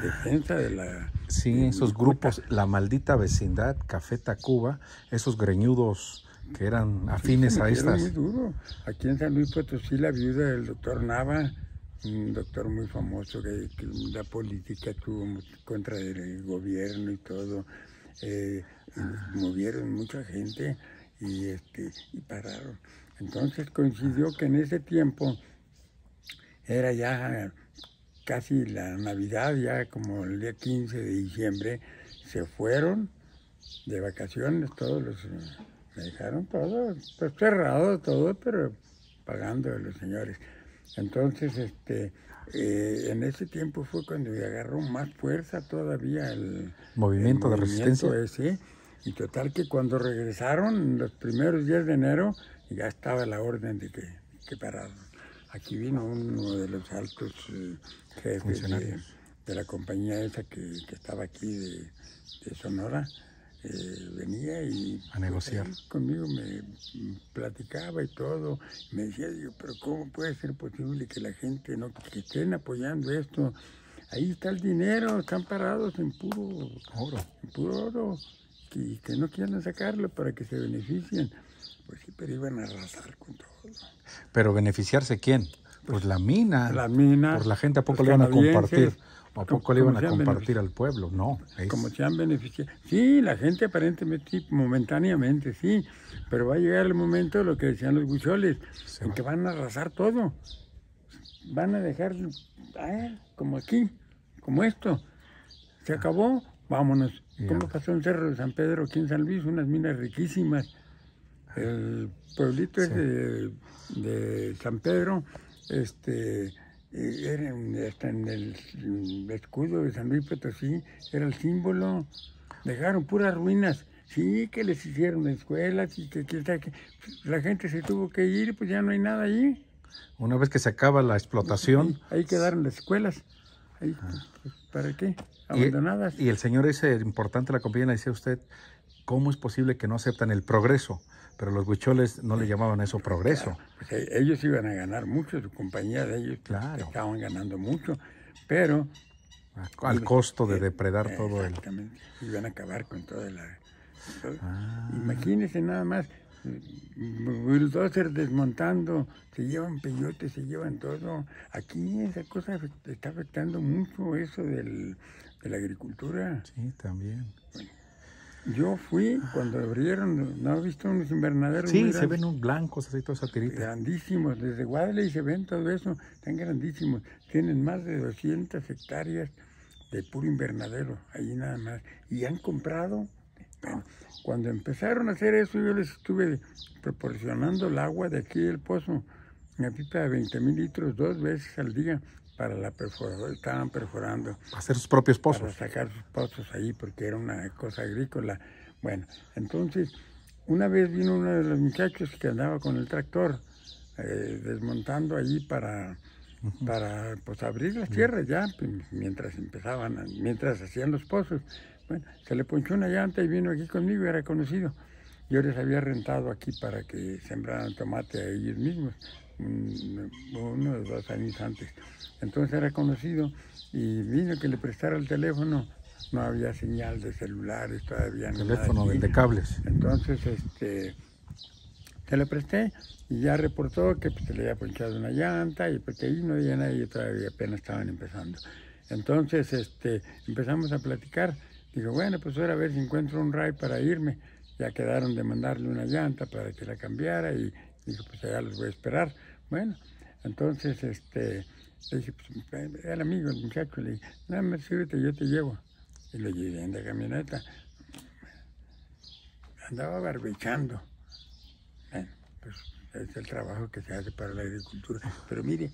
defensa de la... Sí, esos grupos, La Maldita Vecindad, Café Tacuba, esos greñudos que eran afines a estas... Muy duro. Aquí en San Luis Potosí, la viuda del doctor Nava, un doctor muy famoso que la política tuvo contra el gobierno y todo, movieron mucha gente y pararon. Entonces coincidió que en ese tiempo era ya casi la Navidad, ya como el día 15 de diciembre, se fueron de vacaciones todos los... Me dejaron todo, pues cerrado todo, pero pagando a los señores. Entonces, En ese tiempo fue cuando agarró más fuerza todavía el movimiento de resistencia ese. Y total que cuando regresaron los primeros días de enero, ya estaba la orden de que pararon. Aquí vino uno de los altos jefes de la compañía esa que estaba aquí de Sonora. Venía y a negociar conmigo, me platicaba y todo. Me decía, digo, pero ¿cómo puede ser posible que la gente no, que estén apoyando esto? Ahí está el dinero, están parados en puro oro, que no quieran sacarlo para que se beneficien. Pues sí, pero iban a arrasar con todo. ¿Pero beneficiarse quién? Pues la mina. La mina. Pues la gente, ¿a poco le iban a compartir? ¿A poco le iban a compartir al pueblo? No. Como se han beneficiado. Sí, la gente aparentemente, sí, momentáneamente, sí. Pero va a llegar el momento, lo que decían los huicholes, en que van a arrasar todo. Van a dejar, como aquí, como esto. Se acabó, vámonos. ¿Cómo pasó en Cerro de San Pedro, aquí en San Luis? Unas minas riquísimas. El pueblito ese de San Pedro, era hasta en el escudo de San Luis Potosí, era el símbolo. Dejaron puras ruinas. Sí, que les hicieron escuelas y que la gente se tuvo que ir, pues ya no hay nada ahí. Una vez que se acaba la explotación. Ahí quedaron las escuelas. Ahí, pues, ¿para qué? Abandonadas. Y el señor ese importante de la compañía le decía a usted, ¿cómo es posible que no aceptan el progreso? Pero los huicholes no le llamaban eso progreso. Claro, pues ellos iban a ganar mucho, su compañía de ellos estaban ganando mucho, pero... Al costo de depredar todo el... Exactamente, iban a acabar con toda la... Imagínense nada más, bulldozer desmontando, se llevan peyotes, se llevan todo. Aquí esa cosa está afectando mucho eso de la agricultura. Sí, también. Bueno, yo fui cuando abrieron, ¿no has visto unos invernaderos? Sí, se ven unos blancos, así toda esa tirita. Grandísimos, desde Guadalajara se ven todo eso, están grandísimos. Tienen más de 200 hectáreas de puro invernadero, ahí nada más. Y han comprado, bueno, cuando empezaron a hacer eso, yo les estuve proporcionando el agua de aquí del pozo, una pipa de 20,000 litros 2 veces al día para la perforadora, estaban perforando. Para hacer sus propios pozos. Para sacar sus pozos ahí, porque era una cosa agrícola. Bueno, entonces, una vez vino uno de los muchachos que andaba con el tractor, desmontando allí para pues, abrir las tierras ya, pues, mientras hacían los pozos. Bueno, se le ponchó una llanta y vino aquí conmigo, era conocido. Yo les había rentado aquí para que sembraran tomate a ellos mismos, 1 o 2 años antes. Entonces era conocido y vino que le prestara el teléfono. No había señal de celulares todavía. Teléfono de cables. Entonces, se le presté y ya reportó que pues, se le había ponchado una llanta y porque ahí no había nadie todavía, apenas estaban empezando. Entonces, empezamos a platicar. Digo, bueno, pues ahora a ver si encuentro un ray para irme. Ya quedaron de mandarle una llanta para que la cambiara y dijo, pues allá los voy a esperar. Bueno, entonces, le dije, pues, era el amigo, el muchacho, le dije, nada más súbete, yo te llevo. Y lo llevé en la camioneta. Andaba barbechando. Bueno, pues es el trabajo que se hace para la agricultura. Pero mire,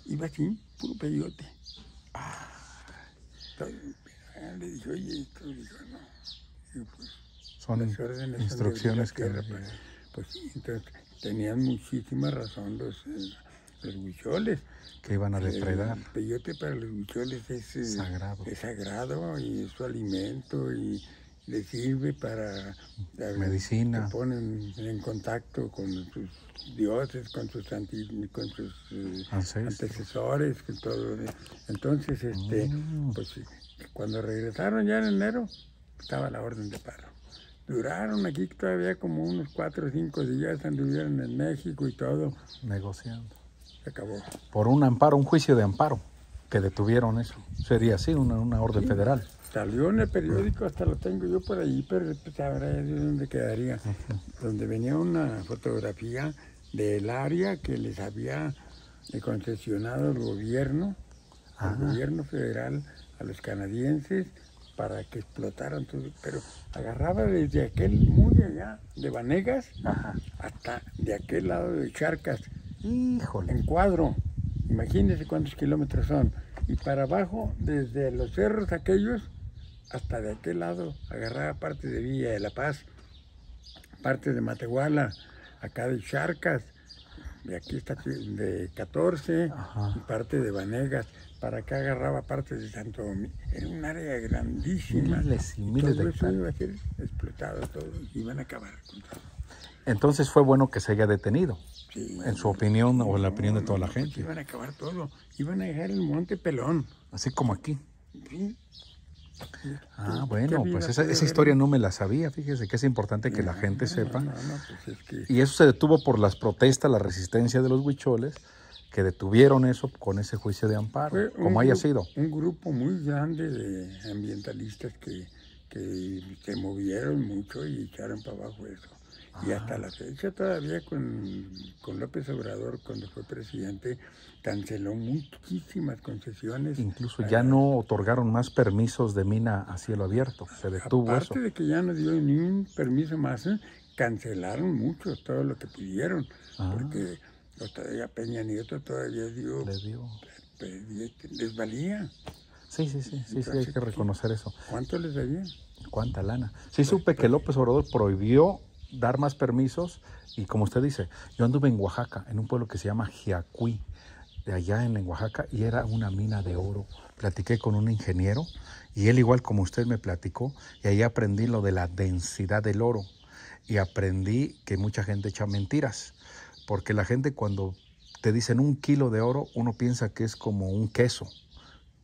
iba así, puro peyote. Le dije, oye, esto, dijo, no. Digo, pues, son instrucciones que... Pues sí, entonces tenían muchísima razón los huicholes. Que iban a depredar. El peyote para los huicholes es sagrado. Es sagrado y es su alimento y le sirve para... medicina. Se ponen en contacto con sus dioses, con sus antecesores, con todo. Entonces, pues cuando regresaron ya en enero, estaba la orden de paro. Duraron aquí todavía como unos 4 o 5 días, anduvieron en México y todo. Negociando. Se acabó. Por un amparo, un juicio de amparo, que detuvieron eso. Sería así, una orden federal. Salió en el periódico, hasta lo tengo yo por ahí, pero pues sabrá de dónde quedaría. Donde venía una fotografía del área que les había concesionado el gobierno federal a los canadienses para que explotaran todo, pero agarraba desde aquel muy allá de Vanegas hasta de aquel lado de Charcas. Híjole. En cuadro. Imagínense cuántos kilómetros son. Y para abajo, desde los cerros aquellos, hasta de aquel lado, agarraba parte de Villa de La Paz, parte de Matehuala, acá de Charcas, de aquí está de 14, Ajá. y parte de Vanegas. Para acá agarraba parte de Santo Domingo. Era un área grandísima. Miles y miles de todo eso hectáreas. iba a ser explotado, todo. Iban a acabar con todo. Entonces fue bueno que se haya detenido, Sí, en su opinión o en la opinión de toda la pues gente. iban a acabar todo. Iban a dejar el monte pelón. Así como aquí. Sí. Ah, ¿Qué bueno, vida pues puede esa haber? historia no me la sabía. Fíjese que es importante que la gente sepa. No, pues es que Y eso se detuvo por las protestas, la resistencia de los huicholes, que detuvieron eso con ese juicio de amparo, fue como haya sido. un grupo muy grande de ambientalistas que se movieron mucho y echaron para abajo eso. Y hasta la fecha todavía con López Obrador, cuando fue presidente, canceló muchísimas concesiones. Incluso ya no otorgaron más permisos de mina a cielo abierto, se detuvo eso. Aparte de que ya no dio ni un permiso más, cancelaron mucho todo lo que pudieron, porque todavía Peña Nieto todavía dio, Le dio. les valía. Sí, hay que reconocer eso. ¿Cuánto les daría? ¿Cuánta lana? Sí, supe que López Obrador prohibió dar más permisos y como usted dice, yo anduve en Oaxaca, en un pueblo que se llama Jiacuí, de allá en Oaxaca, y era una mina de oro. Platiqué con un ingeniero y él igual como usted me platicó, y ahí aprendí lo de la densidad del oro y aprendí que mucha gente echa mentiras, porque la gente cuando te dicen 1 kilo de oro, uno piensa que es como un queso,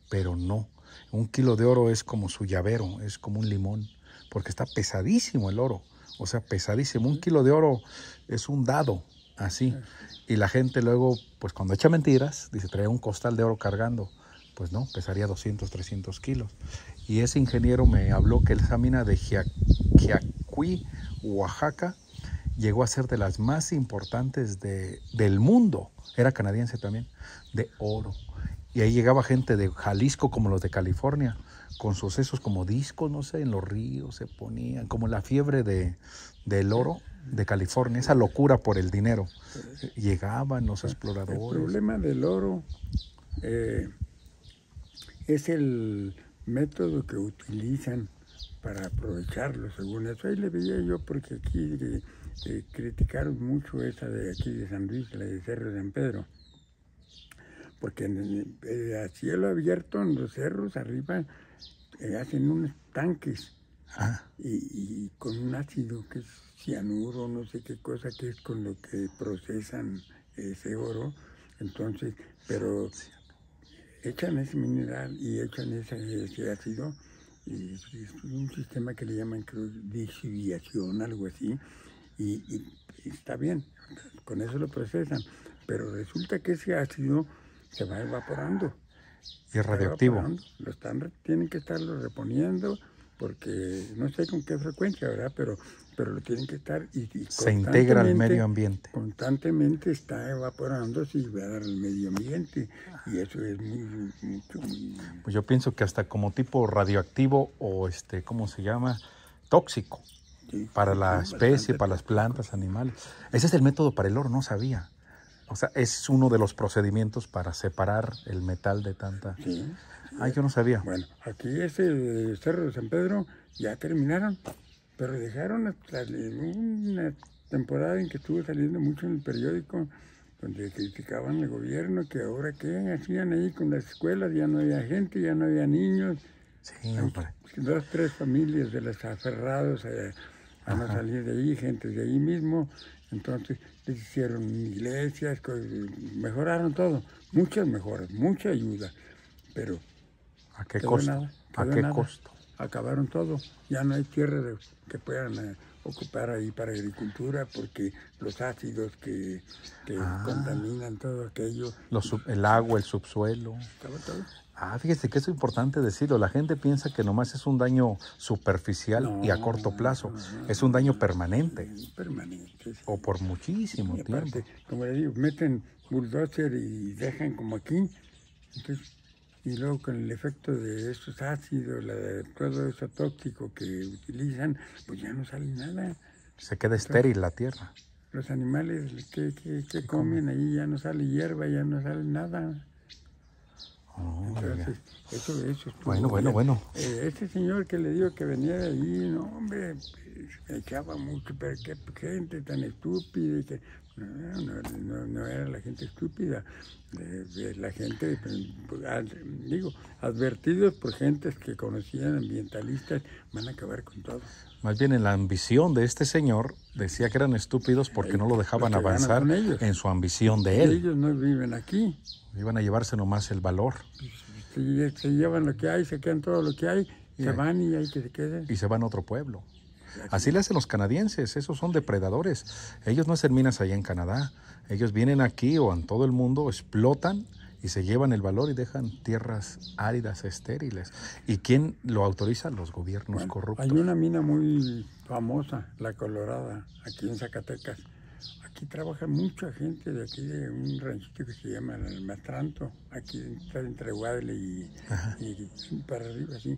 pero no. 1 kilo de oro es como su llavero, es como un limón, porque está pesadísimo el oro, o sea, pesadísimo. 1 kilo de oro es un dado, así. Y la gente luego, pues cuando echa mentiras, dice, trae un costal de oro cargando. Pues no, pesaría 200, 300 kilos. Y ese ingeniero me habló que esa mina de Jiacuí, Oaxaca, llegó a ser de las más importantes del mundo. Era canadiense también, de oro. Y ahí llegaba gente de Jalisco como los de California, con sus sesos como discos, no sé, en los ríos se ponían, como la fiebre del oro de California, esa locura por el dinero. Llegaban los exploradores. El problema del oro es el método que utilizan para aprovecharlo, según eso. Ahí le veía yo, porque aquí criticaron mucho esa de aquí de San Luis, la de Cerro de San Pedro. Porque a cielo abierto en los cerros arriba hacen unos tanques y con un ácido que es cianuro, no sé qué cosa, que es con lo que procesan ese oro. Entonces, pero echan ese mineral y echan ese ácido, y es un sistema que le llaman, creo, disiliación, algo así, y está bien, con eso lo procesan, pero resulta que ese ácido se va evaporando. Y es radioactivo. Tienen que estarlo reponiendo, porque no sé con qué frecuencia, ¿verdad? Pero lo tienen que estar y se integra al medio ambiente. Constantemente está evaporándose y va a dar al medio ambiente, y eso es muy. Pues yo pienso que hasta como tipo radioactivo o ¿cómo se llama? Tóxico. Sí, para la especie, para las plantas, animales. Ese es el método para el oro, no sabía. O sea, es uno de los procedimientos para separar el metal de tanta... Sí. Ay, yo no sabía. Bueno, aquí ese Cerro de San Pedro ya terminaron, pero dejaron hasta una temporada en que estuvo saliendo mucho en el periódico, donde criticaban al gobierno, que ahora qué hacían ahí con las escuelas, ya no había gente, ya no había niños. Sí, hombre. 2, 3 familias de los aferrados a no salir de ahí, gente de ahí mismo. Entonces les hicieron iglesias, mejoraron todo, muchas mejoras, mucha ayuda, pero ¿a qué costo? ¿A qué costo? Acabaron todo, ya no hay tierra que puedan ocupar ahí para agricultura, porque los ácidos que contaminan todo aquello. El agua, el subsuelo. Acaba todo. Fíjese que es importante decirlo. La gente piensa que nomás es un daño superficial y a corto plazo. Es un daño permanente. Permanente. Sí. O por muchísimo tiempo. Aparte, como le digo, meten bulldozer y dejan como aquí. Entonces, y luego con el efecto de estos ácidos, todo eso tóxico que utilizan, pues ya no sale nada. Se queda estéril la tierra. los animales que comen ahí, ya no sale hierba, ya no sale nada. Entonces, eso estuvo bueno. Este señor que le digo que venía de allí, no, hombre, pues, echaba mucho, pero qué gente tan estúpida. Que, no era la gente estúpida, la gente, digo, advertidos por gentes que conocían ambientalistas, van a acabar con todo. Más bien en la ambición de este señor, decía que eran estúpidos porque no lo dejaban avanzar en su ambición de él. Ellos no viven aquí. Iban a llevarse nomás el valor. Se llevan lo que hay, se quedan todo lo que hay, se van y hay que se queden. Y se van a otro pueblo. Así le hacen los canadienses, esos son depredadores. Ellos no hacen minas allá en Canadá. Ellos vienen aquí o en todo el mundo, explotan y se llevan el valor y dejan tierras áridas, estériles. ¿Y quién lo autoriza? Los gobiernos corruptos. Hay una mina muy famosa, La Colorada, aquí en Zacatecas. Aquí trabaja mucha gente de aquí, de un ranchito que se llama El Matranto, aquí está entre Guadle y para arriba, así.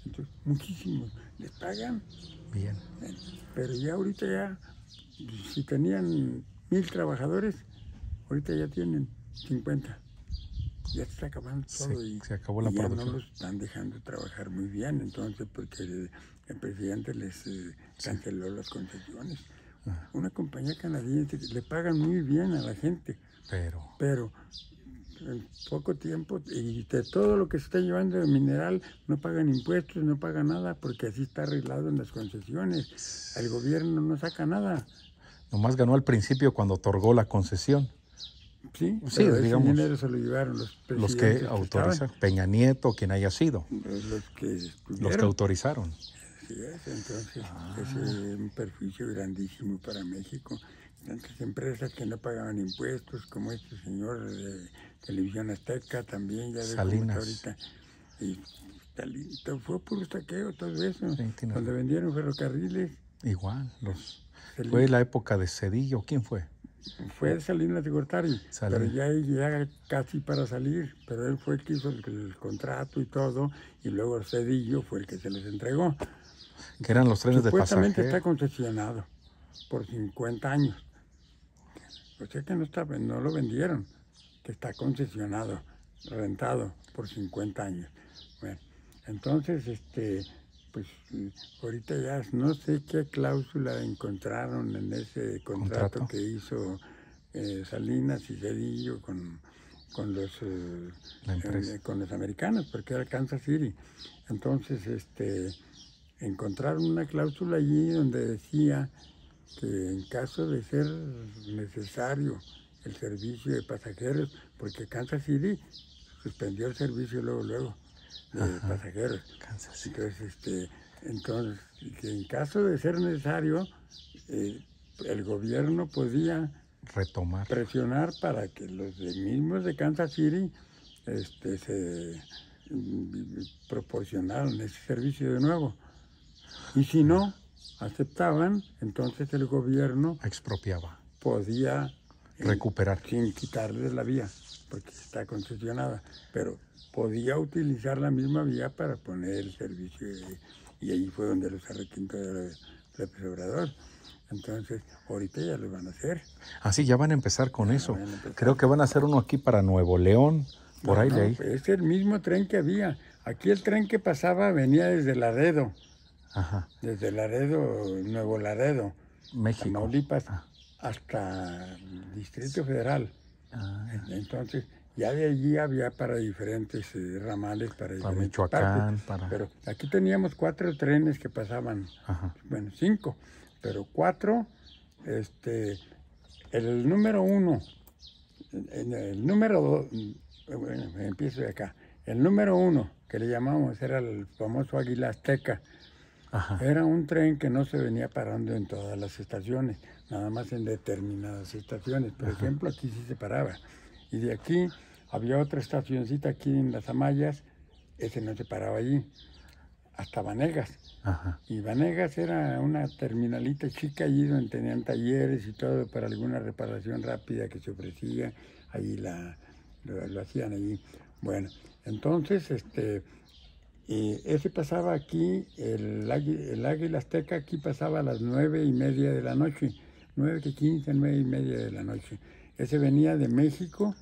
Entonces, muchísimos. Les pagan. Bien. Pero ya ahorita si tenían 1,000 trabajadores, ahorita ya tienen 50. Ya se está acabando todo se acabó la producción. Ya no los están dejando trabajar muy bien, entonces, porque el presidente les canceló las concesiones. Una compañía canadiense le pagan muy bien a la gente, pero en poco tiempo, y de todo lo que se está llevando de mineral, no pagan impuestos, no pagan nada, porque así está arreglado en las concesiones. El gobierno no saca nada. Nomás ganó al principio cuando otorgó la concesión. Sí, pero digamos, ese dinero se lo llevaron los que autorizaron. Peña Nieto, quien haya sido. Los que autorizaron. Así es, entonces es un perjuicio grandísimo para México. Tantas empresas que no pagaban impuestos, como este señor de Televisión Azteca también, ya Salinas. Ahorita. Y fue puro saqueo, todo eso. Sí, cuando vendieron ferrocarriles. Igual, fue la época de Cedillo. ¿Quién fue? Fue Salinas de Gortari, pero ya casi para salir, pero él fue el que hizo el contrato y todo, y luego Cedillo fue el que se les entregó. Que eran los trenes de pasajeros. Supuestamente está concesionado por 50 años. O sea que no lo vendieron, que está concesionado, rentado por 50 años. Bueno, entonces, pues ahorita ya no sé qué cláusula encontraron en ese contrato que hizo Salinas y Cedillo con los americanos, porque era Kansas City. Entonces, encontraron una cláusula allí donde decía que en caso de ser necesario el servicio de pasajeros, porque Kansas City suspendió el servicio luego de pasajeros. Entonces, que en caso de ser necesario, el gobierno podía presionar para que los mismos de Kansas City se proporcionaran ese servicio de nuevo. Y si no aceptaban, entonces el gobierno expropiaba. Podía recuperar sin quitarles la vía, porque está concesionada, pero podía utilizar la misma vía para poner el servicio, y ahí fue donde los arrequintó de López Obrador. Entonces, ahorita ya lo van a hacer. Así ya van a empezar con eso. Creo que van a hacer uno aquí para Nuevo León, por ahí leí. Es el mismo tren que había. Aquí el tren que pasaba venía desde Laredo. Desde Laredo, Nuevo Laredo, México, Tamaulipas, hasta el Distrito Federal. Entonces, ya de allí había para diferentes ramales, para Michoacán. Pero aquí teníamos 4 trenes que pasaban, bueno, 5, pero 4, el número 1, el número 2, bueno, empiezo de acá, el número 1, que le llamamos, era el famoso Águila Azteca. Era un tren que no se venía parando en todas las estaciones, nada más en determinadas estaciones. Por ejemplo, aquí sí se paraba. Y de aquí había otra estacioncita aquí en Las Amayas, ese no se paraba allí, hasta Vanegas. Y Vanegas era una terminalita chica allí donde tenían talleres y todo para alguna reparación rápida que se ofrecía, allí lo hacían allí. Bueno, entonces, ese pasaba aquí, el Águila Azteca aquí pasaba a las 9:30 de la noche. 9:15, 9:30 de la noche. Ese venía de México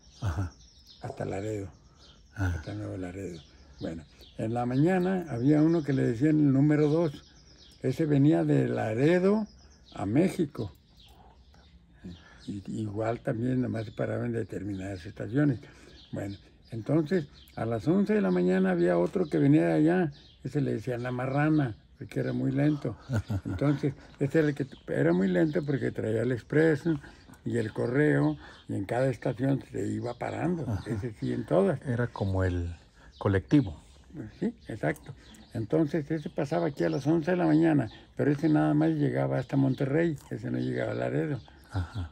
hasta Laredo, hasta Nuevo Laredo. Bueno, en la mañana había uno que le decían el número 2. Ese venía de Laredo a México. Y igual también nomás se paraban en determinadas estaciones. Bueno, entonces a las 11 de la mañana había otro que venía de allá, ese le decían la marrana, porque era muy lento. Entonces, este era el que era muy lento porque traía el expreso y el correo, y en cada estación se iba parando, ese sí en todas. Era como el colectivo. Pues sí, exacto. Entonces ese pasaba aquí a las 11 de la mañana, pero ese nada más llegaba hasta Monterrey, ese no llegaba a Laredo.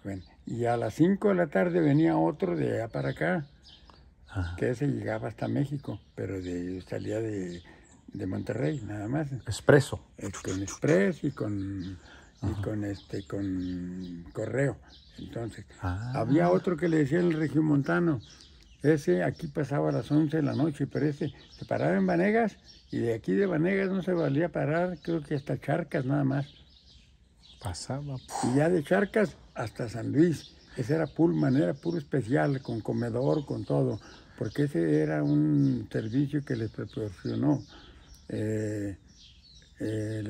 Bueno, y a las 5 de la tarde venía otro de allá para acá, que ese llegaba hasta México, pero salía de Monterrey, nada más. Expreso. Con express y con correo. Entonces, había otro que le decía el regiomontano. Ese aquí pasaba a las 11 de la noche, pero ese se paraba en Vanegas, y de aquí de Vanegas no se valía parar, creo que hasta Charcas nada más. Pasaba. Y ya de Charcas hasta San Luis. Ese era Pullman, era puro especial, con comedor, con todo, porque ese era un servicio que les proporcionó el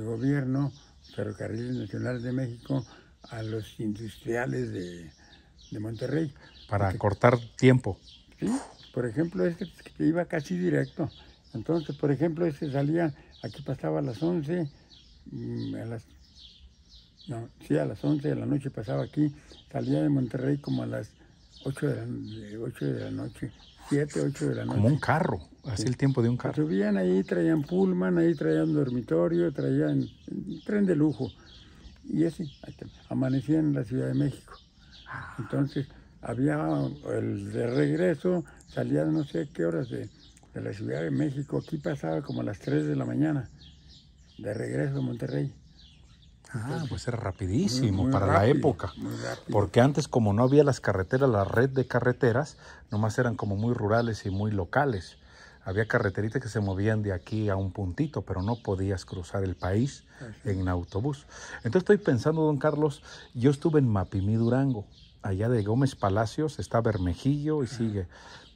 gobierno, Ferrocarriles Nacionales de México, a los industriales de Monterrey. Para cortar tiempo. Sí, por ejemplo, este que iba casi directo. Entonces, por ejemplo, este salía, aquí pasaba a las 11, a las 11 de la noche pasaba aquí, salía de Monterrey como a las 8 de la noche, 7, 8 de la noche. Como un carro, así el tiempo de un carro. Subían ahí, traían Pullman, ahí traían dormitorio, traían tren de lujo. Y ese amanecía en la Ciudad de México. Entonces, había el de regreso, salía no sé qué horas de la Ciudad de México, aquí pasaba como a las 3 de la mañana, de regreso a Monterrey. Entonces, pues era rapidísimo muy para rápido, la época. muy rápido. Porque antes, como no había las carreteras, la red de carreteras, nomás eran como muy rurales y muy locales. Había carreteritas que se movían de aquí a un puntito, pero no podías cruzar el país en autobús. Entonces estoy pensando, don Carlos, yo estuve en Mapimí, Durango. Allá de Gómez Palacios está Bermejillo y sigue.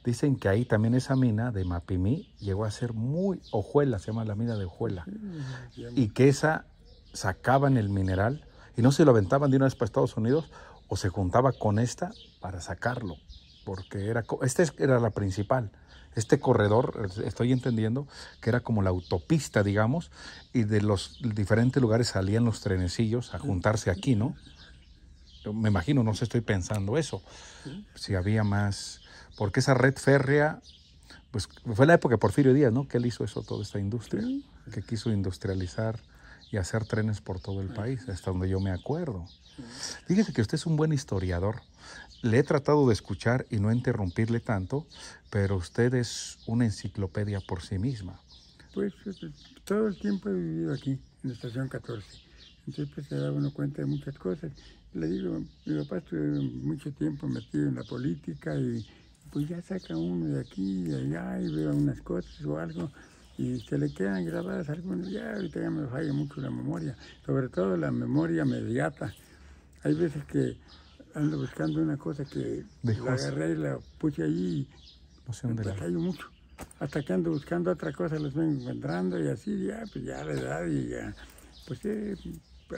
Dicen que ahí también esa mina de Mapimí llegó a ser muy Ojuela, se llama la mina de Ojuela. Y que esa sacaban el mineral y no se lo aventaban de una vez para Estados Unidos, o se juntaba con esta para sacarlo, porque esta era la principal. Este corredor, estoy entendiendo, que era como la autopista, digamos, y de los diferentes lugares salían los trenecillos a juntarse aquí, ¿no? Yo me imagino, no sé, estoy pensando eso. Si había más, porque esa red férrea, pues fue la época de Porfirio Díaz, ¿no? Que él hizo eso, toda esta industria, que quiso industrializar y hacer trenes por todo el país, hasta donde yo me acuerdo. Fíjese que usted es un buen historiador. Le he tratado de escuchar y no interrumpirle tanto, pero usted es una enciclopedia por sí misma. Pues todo el tiempo he vivido aquí, en la estación 14. Entonces pues se da uno cuenta de muchas cosas. Le digo, mi papá estuvo mucho tiempo metido en la política y pues ya saca uno de aquí y de allá y veo unas cosas o algo y se le quedan grabadas algunas. Ya ahorita ya me falla mucho la memoria, sobre todo la memoria inmediata. Hay veces que ando buscando una cosa que la agarré y la puse allí y no sé dónde me callo mucho. Hasta que ando buscando otra cosa, las vengo encontrando y así ya, pues ya la edad y ya, pues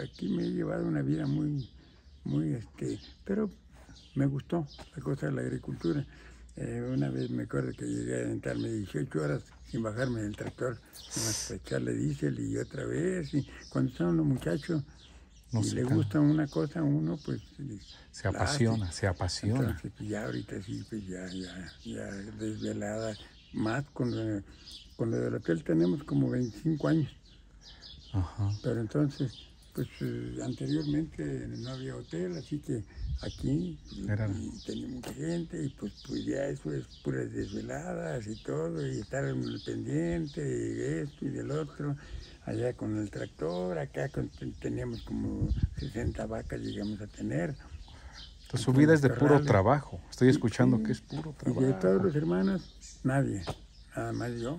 aquí me he llevado una vida muy, pero me gustó la cosa de la agricultura. Una vez me acuerdo que llegué a aventarme 18 horas sin bajarme del tractor, nomás para echarle diésel y otra vez, y cuando son unos muchachos y le gusta una cosa a uno, pues se apasiona. Entonces, pues ya ahorita sí, pues ya desvelada, más con lo del hotel tenemos como 25 años. Pero entonces, pues anteriormente no había hotel, así que aquí y tenía mucha gente y pues ya eso es puras desveladas y todo, y estar en el pendiente de esto y del otro. Allá con el tractor, acá teníamos como 60 vacas, llegamos a tener. Entonces su vida es de puro trabajo. Estoy escuchando que es puro trabajo. Y de todos los hermanos, nadie, nada más yo,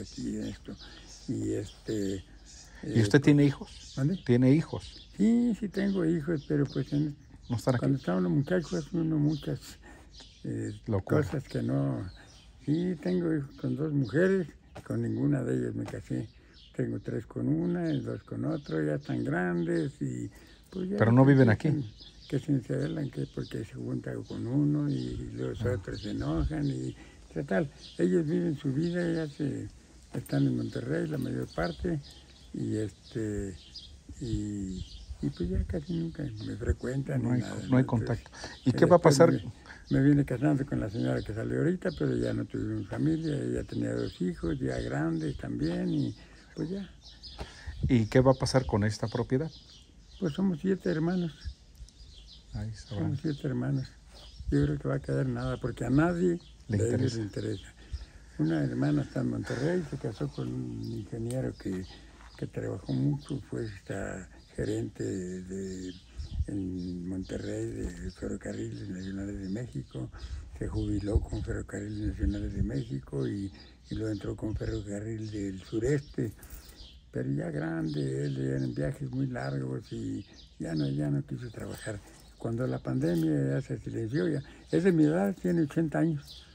aquí en esto. Y ¿Y usted tiene hijos? ¿Mande? ¿Tiene hijos? Sí, sí tengo hijos, pero pues ¿No están aquí? cuando estaba uno muchacho hace uno muchas cosas que no... Sí, tengo hijos con 2 mujeres, con ninguna de ellas me casé. Tengo 3 con una y 2 con otro, ya están grandes y... Pues ya ¿Pero no viven aquí? Que se encelan, que porque se juntan con uno y los otros se enojan y tal. Ellos viven su vida, ya están en Monterrey la mayor parte y y pues ya casi nunca me frecuentan. No hay contacto. ¿Y qué va a pasar? Me vine casando con la señora que salió ahorita, pero ya no tuvimos familia, ella tenía 2 hijos, ya grandes también, y pues ya. ¿Y qué va a pasar con esta propiedad? Pues somos 7 hermanos. Ahí somos 7 hermanos. Yo creo que va a quedar nada, porque a nadie de ellos le interesa. Una hermana está en Monterrey, se casó con un ingeniero que trabajó mucho, fue gerente en Monterrey de Ferrocarriles Nacionales de México, se jubiló con Ferrocarriles Nacionales de México y luego entró con Ferrocarril del Sureste, pero ya grande, él en viajes muy largos y ya no quiso trabajar. Cuando la pandemia ya se silenció, ya es de mi edad, tiene 80 años.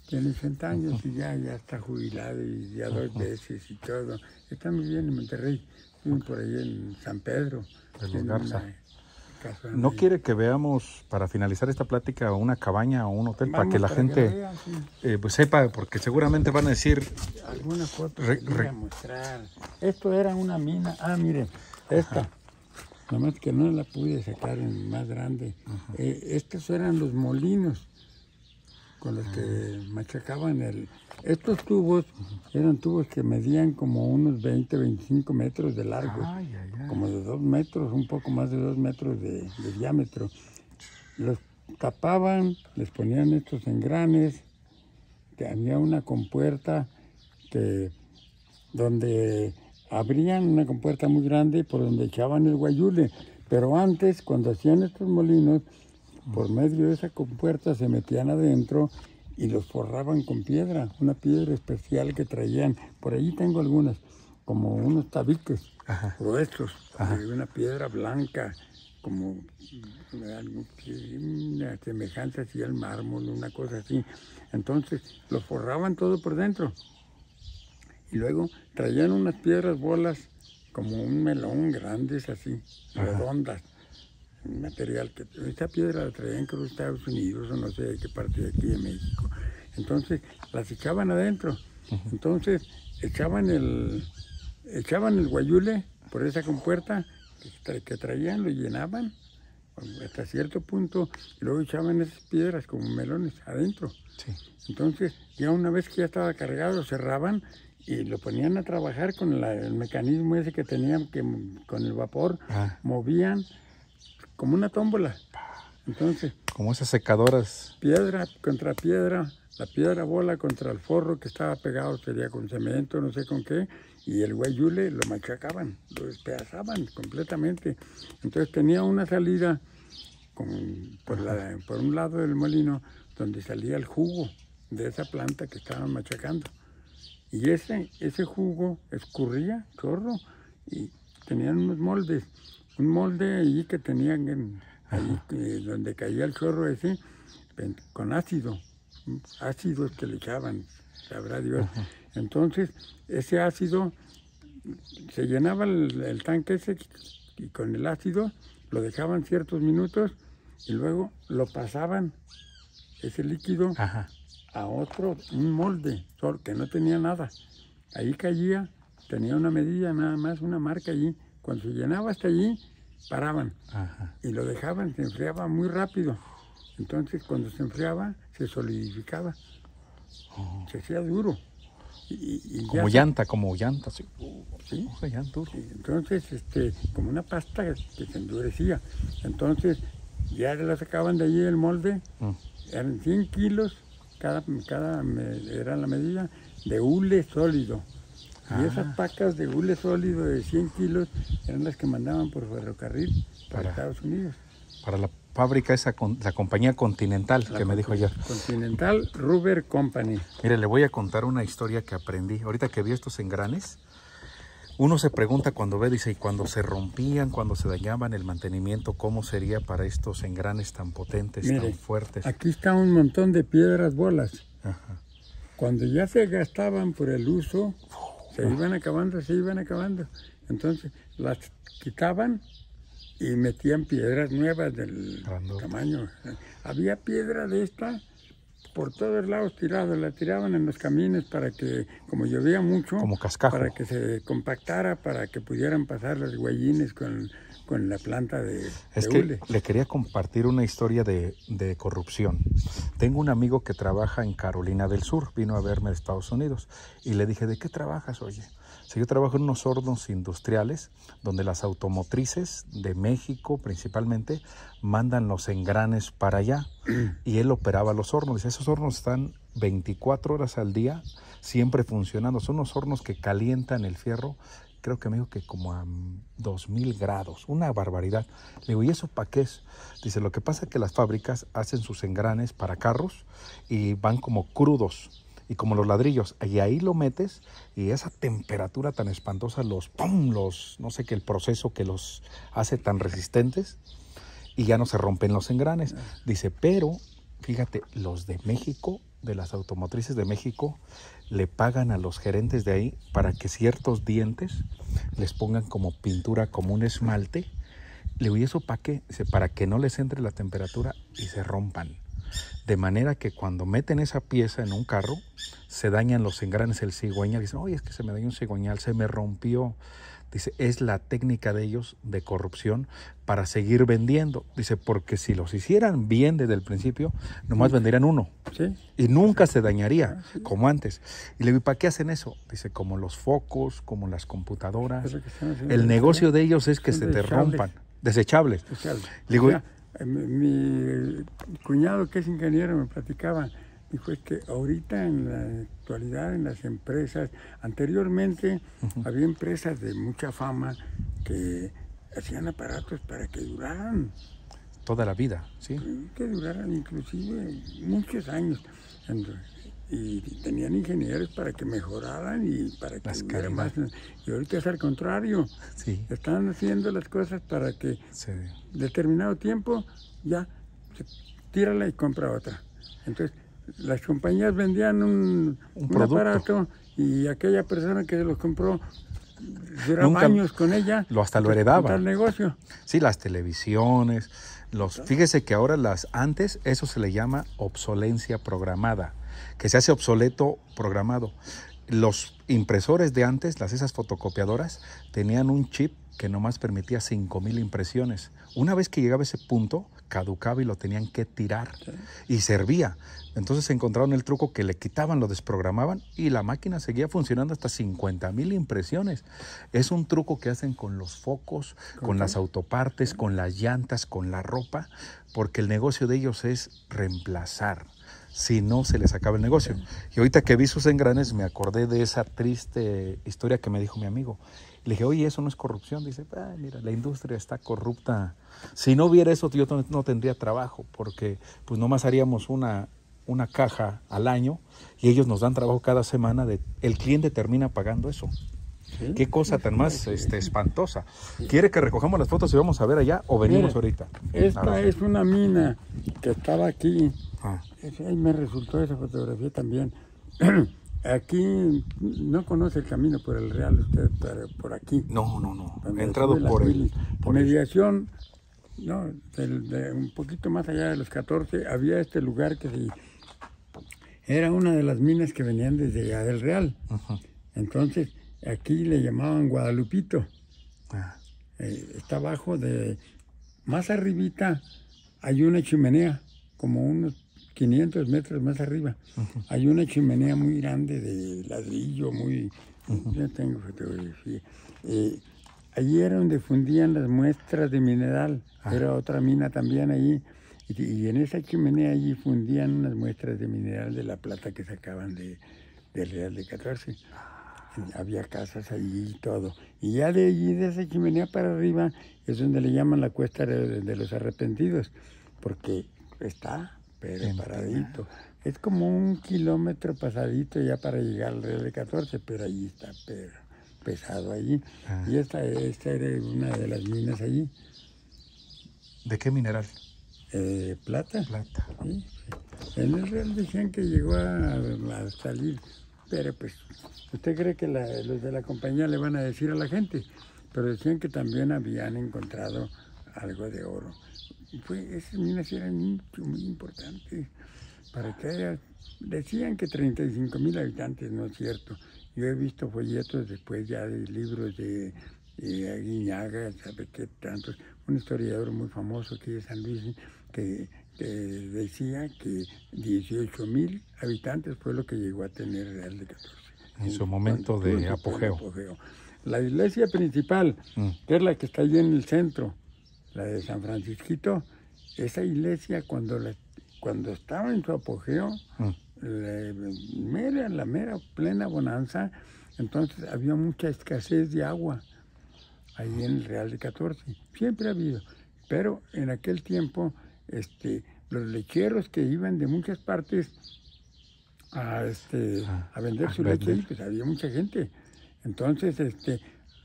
Tiene 80 años y ya está jubilado y ya 2 veces y todo. Está muy bien en Monterrey, viven por ahí en San Pedro. De los Garza. ¿No quiere que veamos, para finalizar esta plática, una cabaña o un hotel? Para que la gente pues sepa, porque seguramente van a decir... Alguna foto que voy a mostrar. Esto era una mina. Mire, esta. Nomás que no la pude sacar en más grande. Estos eran los molinos con los que machacaban estos tubos. Eran tubos que medían como unos 20, 25 metros de largo, como de 2 metros, un poco más de 2 metros de diámetro. Los tapaban, les ponían estos engranes, que había una compuerta donde abrían una compuerta muy grande por donde echaban el guayule, pero antes, cuando hacían estos molinos, por medio de esa compuerta se metían adentro y los forraban con piedra, una piedra especial que traían. Por allí tengo algunas, como unos tabiques gruesos, una piedra blanca, como una semejanza así al mármol, una cosa así. Entonces los forraban todo por dentro. Y luego traían unas piedras bolas, como un melón, grandes así, redondas. Un material que esta piedra la traían creo de Estados Unidos o no sé de qué parte de aquí de México. Entonces las echaban adentro. Entonces echaban el guayule por esa compuerta que traían, lo llenaban hasta cierto punto y luego echaban esas piedras como melones adentro. Entonces ya una vez que ya estaba cargado lo cerraban y lo ponían a trabajar con el mecanismo ese que tenían, que con el vapor movían como una tómbola. Entonces, como esas secadoras. Piedra contra piedra, la piedra bola contra el forro que estaba pegado, sería con cemento, no sé con qué, y el guayule lo machacaban, lo despedazaban completamente. Entonces tenía una salida por un lado del molino donde salía el jugo de esa planta que estaban machacando. Y ese jugo escurría, chorro, y tenían unos moldes. Un molde allí que tenían donde caía el chorro ese, con ácidos que le echaban, sabrá Dios. Entonces, ese ácido, se llenaba el tanque ese y con el ácido lo dejaban ciertos minutos y luego lo pasaban, ese líquido, a un molde, que no tenía nada. Ahí caía, tenía una medida nada más, una marca allí. Cuando se llenaba hasta allí, paraban y lo dejaban, se enfriaba muy rápido. Entonces, cuando se enfriaba, se solidificaba, se hacía duro. Como llanta, sí. Sí, entonces, como una pasta que se endurecía. Entonces, ya la sacaban de allí el molde, eran 100 kilos, cada era la medida, de hule sólido. Y esas pacas de hule sólido de 100 kilos eran las que mandaban por ferrocarril para Estados Unidos. Para la fábrica esa, la compañía Continental, que me dijo ayer. Continental Rubber Company. Mire, le voy a contar una historia que aprendí. Ahorita que vi estos engranes, Uno se pregunta cuando ve, dice, y cuando se rompían, cuando se dañaban el mantenimiento, ¿cómo sería para estos engranes tan potentes, Mire, tan fuertes? aquí está un montón de piedras bolas. Ajá. Cuando ya se gastaban por el uso, se iban acabando. Entonces las quitaban y metían piedras nuevas del tamaño. Había piedra de esta por todos lados tirada, la tiraban en los caminos para que, como llovía mucho, como cascajo, para que se compactara, para que pudieran pasar los güeyines con la planta de hule. Le quería compartir una historia de corrupción. Tengo un amigo que trabaja en Carolina del Sur, vino a verme de Estados Unidos, y le dije, ¿de qué trabajas, oye? Si yo trabajo en unos hornos industriales donde las automotrices de México principalmente mandan los engranes para allá, y él operaba los hornos. Dice, esos hornos están 24 horas al día siempre funcionando. Son unos hornos que calientan el fierro, creo que me dijo que como a 2000 grados, una barbaridad. Le digo, ¿y eso para qué es? Dice, lo que pasa es que las fábricas hacen sus engranes para carros y van como crudos y como los ladrillos, y ahí lo metes y esa temperatura tan espantosa, no sé qué, el proceso que los hace tan resistentes y ya no se rompen los engranes. Dice, pero fíjate, los de México, de las automotrices de México, le pagan a los gerentes de ahí para que ciertos dientes les pongan como pintura, como un esmalte. Le digo, ¿y eso para qué? Dice, para que no les entre la temperatura y se rompan. De manera que cuando meten esa pieza en un carro, se dañan los engranes, el cigüeñal. Dicen, oye, es que se me dañó un cigüeñal, se me rompió. Dice, es la técnica de ellos de corrupción para seguir vendiendo. Dice, porque si los hicieran bien desde el principio, nomás venderían uno. ¿Sí? Y nunca se dañaría, como antes. Y le digo, ¿para qué hacen eso? Dice, como los focos, como las computadoras. El negocio de ellos es que se te rompan. Desechables. Le digo, mi cuñado, que es ingeniero, me platicaba. Dijo, es que ahorita en la actualidad en las empresas, anteriormente había empresas de mucha fama que hacían aparatos para que duraran. Toda la vida, ¿sí? Que duraran inclusive muchos años. Y tenían ingenieros para que mejoraran y para que hubiera más. Y ahorita es al contrario. Sí. Están haciendo las cosas para que determinado tiempo ya tírala y compra otra. Entonces, las compañías vendían un aparato y aquella persona que los compró duraba años con ella. Hasta lo heredaba. El negocio. Sí, las televisiones. Fíjese que ahora antes eso se le llama obsolencia programada, que se hace obsoleto programado. Los impresores de antes, esas fotocopiadoras, tenían un chip que nomás permitía 5000 impresiones. Una vez que llegaba a ese punto, caducaba y lo tenían que tirar. Y servía. Entonces encontraron el truco que le quitaban, lo desprogramaban y la máquina seguía funcionando hasta 50,000 impresiones. Es un truco que hacen con los focos, con las autopartes, con las llantas, con la ropa, porque el negocio de ellos es reemplazar. Si no, se les acaba el negocio. Y ahorita que vi sus engranes, me acordé de esa triste historia que me dijo mi amigo. Le dije, oye, ¿eso no es corrupción? Dice, mira, la industria está corrupta. Si no hubiera eso, yo no tendría trabajo, porque pues nomás haríamos una caja al año y ellos nos dan trabajo cada semana. El cliente termina pagando eso. ¿Sí? Qué cosa tan más espantosa. ¿Quiere que recojamos las fotos y vamos a ver allá o venimos ahorita? Esta es una mina que estaba aquí. Ahí me resultó esa fotografía también. Aquí no conoce el camino por el Real usted, por aquí. No. He entrado por mediación, no, un poquito más allá de los 14, había este lugar que era una de las minas que venían desde allá del Real. Entonces, aquí le llamaban Guadalupito. Está abajo más arribita hay una chimenea, como unos 500 metros más arriba. Hay una chimenea muy grande de ladrillo, yo tengo fotografía. Allí era donde fundían las muestras de mineral. Era otra mina también allí. Y en esa chimenea allí fundían unas muestras de mineral de la plata que sacaban del Real de 14. Había casas allí y todo. Y ya de allí, de esa chimenea para arriba, es donde le llaman la cuesta de los arrepentidos, porque está paradito. Es como 1 kilómetro pasadito ya para llegar al Real de 14, pero allí está, pesado allí. Y esta era una de las minas allí. ¿De qué mineral? Plata. Plata. Sí. En el Real decían que llegó a salir, pero pues, ¿usted cree que los de la compañía le van a decir a la gente? Pero decían que también habían encontrado algo de oro. Esas minas eran muy importantes. Decían que 35,000 habitantes, no es cierto. Yo he visto folletos después ya de libros de Aguiñaga, sabe qué tantos, un historiador muy famoso aquí de San Luis, que decía que 18,000 habitantes fue lo que llegó a tener Real de 14. En su momento de apogeo. La iglesia principal, que es la que está allí en el centro, la de San Francisquito, esa iglesia cuando estaba en su apogeo, la mera plena bonanza, entonces había mucha escasez de agua ahí en el Real de 14. Siempre ha habido, pero en aquel tiempo los lecheros que iban de muchas partes a vender su leche ahí, pues había mucha gente. Entonces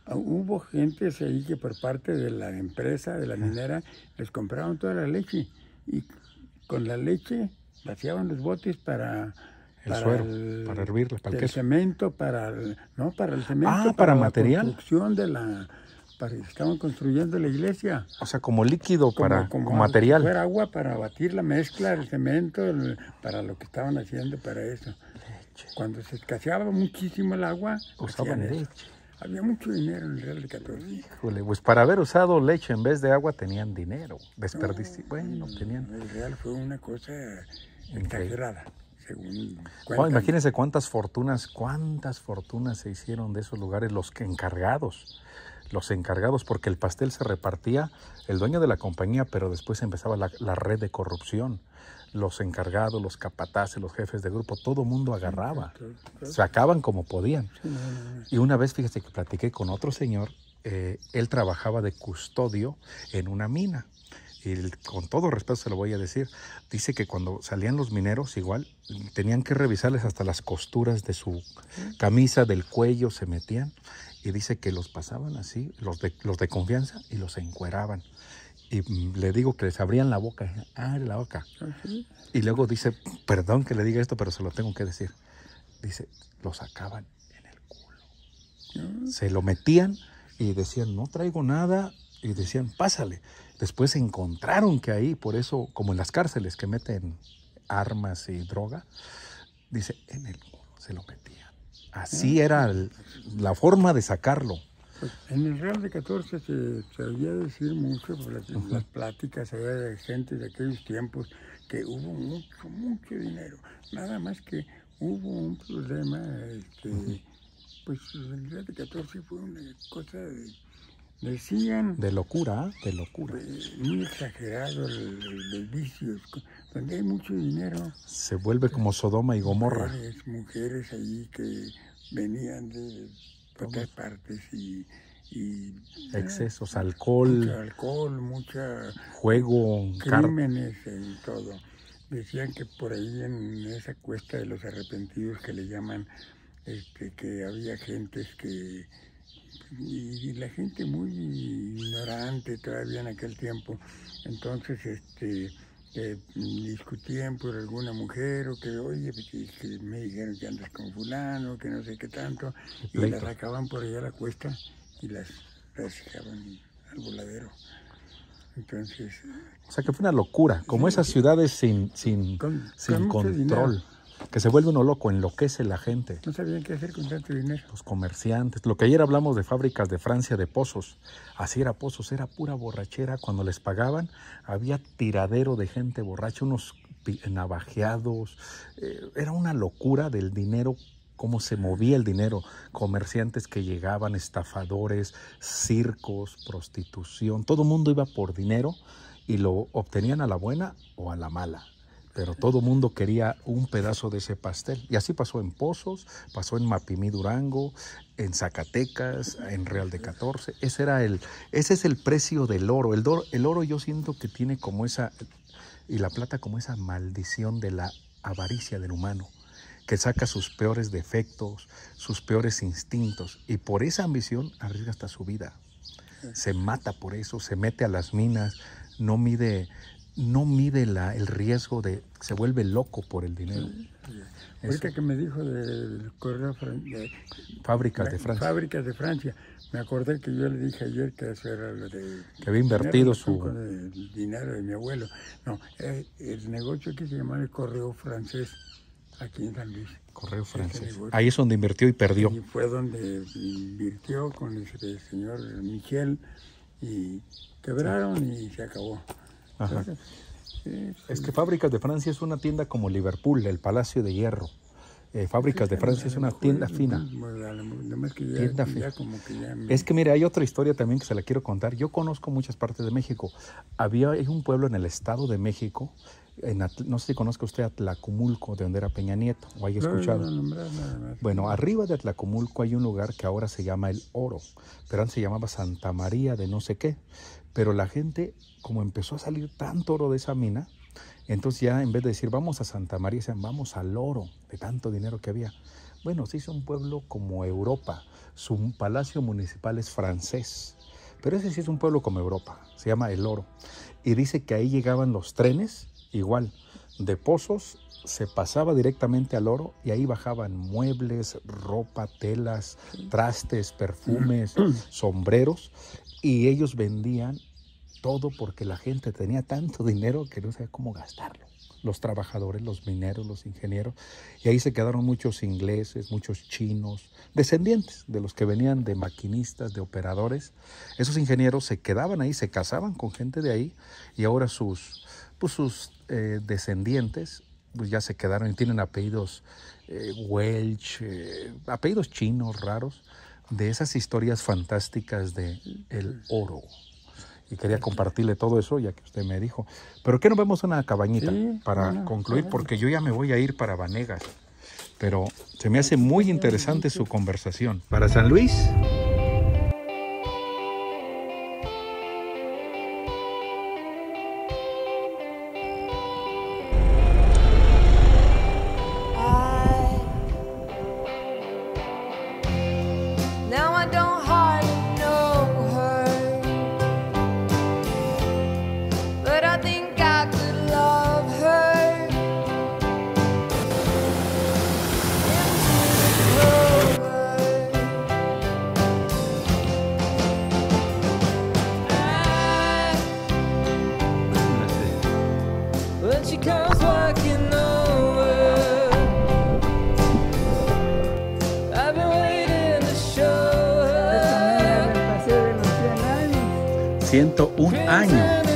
hubo gentes ahí que por parte de la empresa, de la minera, les compraban toda la leche y con la leche vaciaban los botes para suero, para hervirla, para el queso. Cemento, para el cemento, para material. La construcción estaban construyendo la iglesia. O sea, como líquido como material. Fuera agua para batir la mezcla, el cemento, para lo que estaban haciendo para eso. Leche. Cuando se escaseaba muchísimo el agua, usaban leche. Había mucho dinero en el Real de 14. Híjole, pues para haber usado leche en vez de agua tenían dinero. Desperdicio. Bueno, tenían. El Real fue una cosa exagerada. Imagínense cuántas fortunas se hicieron de esos lugares, los encargados, porque el pastel se repartía el dueño de la compañía, pero después empezaba la red de corrupción. Los encargados, los capataces, los jefes de grupo, todo mundo agarraba, sacaban como podían. Y una vez, fíjese que platiqué con otro señor, él trabajaba de custodio en una mina. Y con todo respeto se lo voy a decir, dice que cuando salían los mineros igual tenían que revisarles hasta las costuras de su camisa, del cuello, se metían y dice que los pasaban así, los de confianza, y los encueraban. Y le digo que les abrían la boca, la boca. Y luego dice, perdón que le diga esto, pero se lo tengo que decir. Dice, lo sacaban en el culo. Se lo metían y decían, no traigo nada, y decían, pásale. Después encontraron que ahí, por eso, como en las cárceles que meten armas y droga, dice, en el culo se lo metían. Así era la forma de sacarlo. Pues en el Real de 14 se oía decir mucho por las pláticas de gente de aquellos tiempos que hubo mucho dinero. Nada más que hubo un problema, pues el Real de 14 fue una cosa decían... De locura. Muy exagerado los vicios. Donde hay mucho dinero... Se vuelve como Sodoma y Gomorra. Mujeres allí que venían de otras partes y excesos, alcohol, mucha juego, crímenes y todo. Decían que por ahí en esa cuesta de los arrepentidos que le llaman, que había gentes que... Y la gente muy ignorante todavía en aquel tiempo, entonces discutían por alguna mujer o que, oye, que me dijeron que andas con fulano, que no sé qué tanto, y las sacaban por allá a la cuesta y las dejaban al voladero. Entonces... O sea que fue una locura, como esas ciudades sin control. Dinero. Que se vuelve uno loco, enloquece la gente. No sabían qué hacer con tanto dinero. Los comerciantes. Lo que ayer hablamos de fábricas de Francia, de pozos. Así era pozos, era pura borrachera. Cuando les pagaban, había tiradero de gente borracha, unos navajeados. Era una locura del dinero, cómo se movía el dinero. Comerciantes que llegaban, estafadores, circos, prostitución. Todo el mundo iba por dinero y lo obtenían a la buena o a la mala. Pero todo mundo quería un pedazo de ese pastel. Y así pasó en Pozos, pasó en Mapimí, Durango, en Zacatecas, en Real de 14. Ese es el precio del oro. El oro yo siento que tiene como esa, y la plata como esa maldición de la avaricia del humano, que saca sus peores defectos, sus peores instintos, y por esa ambición arriesga hasta su vida. Se mata por eso, se mete a las minas, no mide el riesgo de... Se vuelve loco por el dinero. Ahorita que me dijo del correo de Fábricas de Francia. Fábricas de Francia. Me acordé que yo le dije ayer que eso era lo de... Que había invertido con el dinero de mi abuelo. No, el negocio que se llama el Correo Francés, aquí en San Luis. Correo Francés. Ahí es donde invirtió y perdió. Y fue donde invirtió con el señor Michel y quebraron y se acabó. Ajá. Es que Fábricas de Francia es una tienda como Liverpool, el Palacio de Hierro. Fábricas de Francia es una tienda fina. Tienda fina. Es que mire, hay otra historia también que se la quiero contar. Yo conozco muchas partes de México. Hay un pueblo en el Estado de México, no sé si conozca usted Atlacomulco, de donde era Peña Nieto, o haya escuchado. Bueno, arriba de Atlacomulco hay un lugar que ahora se llama El Oro, pero antes se llamaba Santa María de no sé qué. Pero la gente, como empezó a salir tanto oro de esa mina, entonces ya en vez de decir vamos a Santa María, decían vamos al Oro, de tanto dinero que había. Bueno, se hizo un pueblo como Europa. Su palacio municipal es francés, pero ese sí es un pueblo como Europa, se llama El Oro. Y dice que ahí llegaban los trenes, igual, de Pozos, se pasaba directamente al Oro y ahí bajaban muebles, ropa, telas, trastes, perfumes, sombreros, y ellos vendían todo porque la gente tenía tanto dinero que no sabía cómo gastarlo. Los trabajadores, los mineros, los ingenieros, y ahí se quedaron muchos ingleses, muchos chinos, descendientes de los que venían de maquinistas, de operadores. Esos ingenieros se quedaban ahí, se casaban con gente de ahí, y ahora sus descendientes pues ya se quedaron y tienen apellidos Welch, apellidos chinos raros, de esas historias fantásticas de El Oro. Y quería compartirle todo eso, ya que usted me dijo. ¿Pero qué nos vemos una cabañita para concluir? Porque yo ya me voy a ir para Vanegas. Pero se me hace muy interesante su conversación. Para San Luis. ...101 años.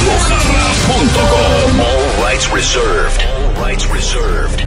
Mojarra.com. All rights reserved. All rights reserved.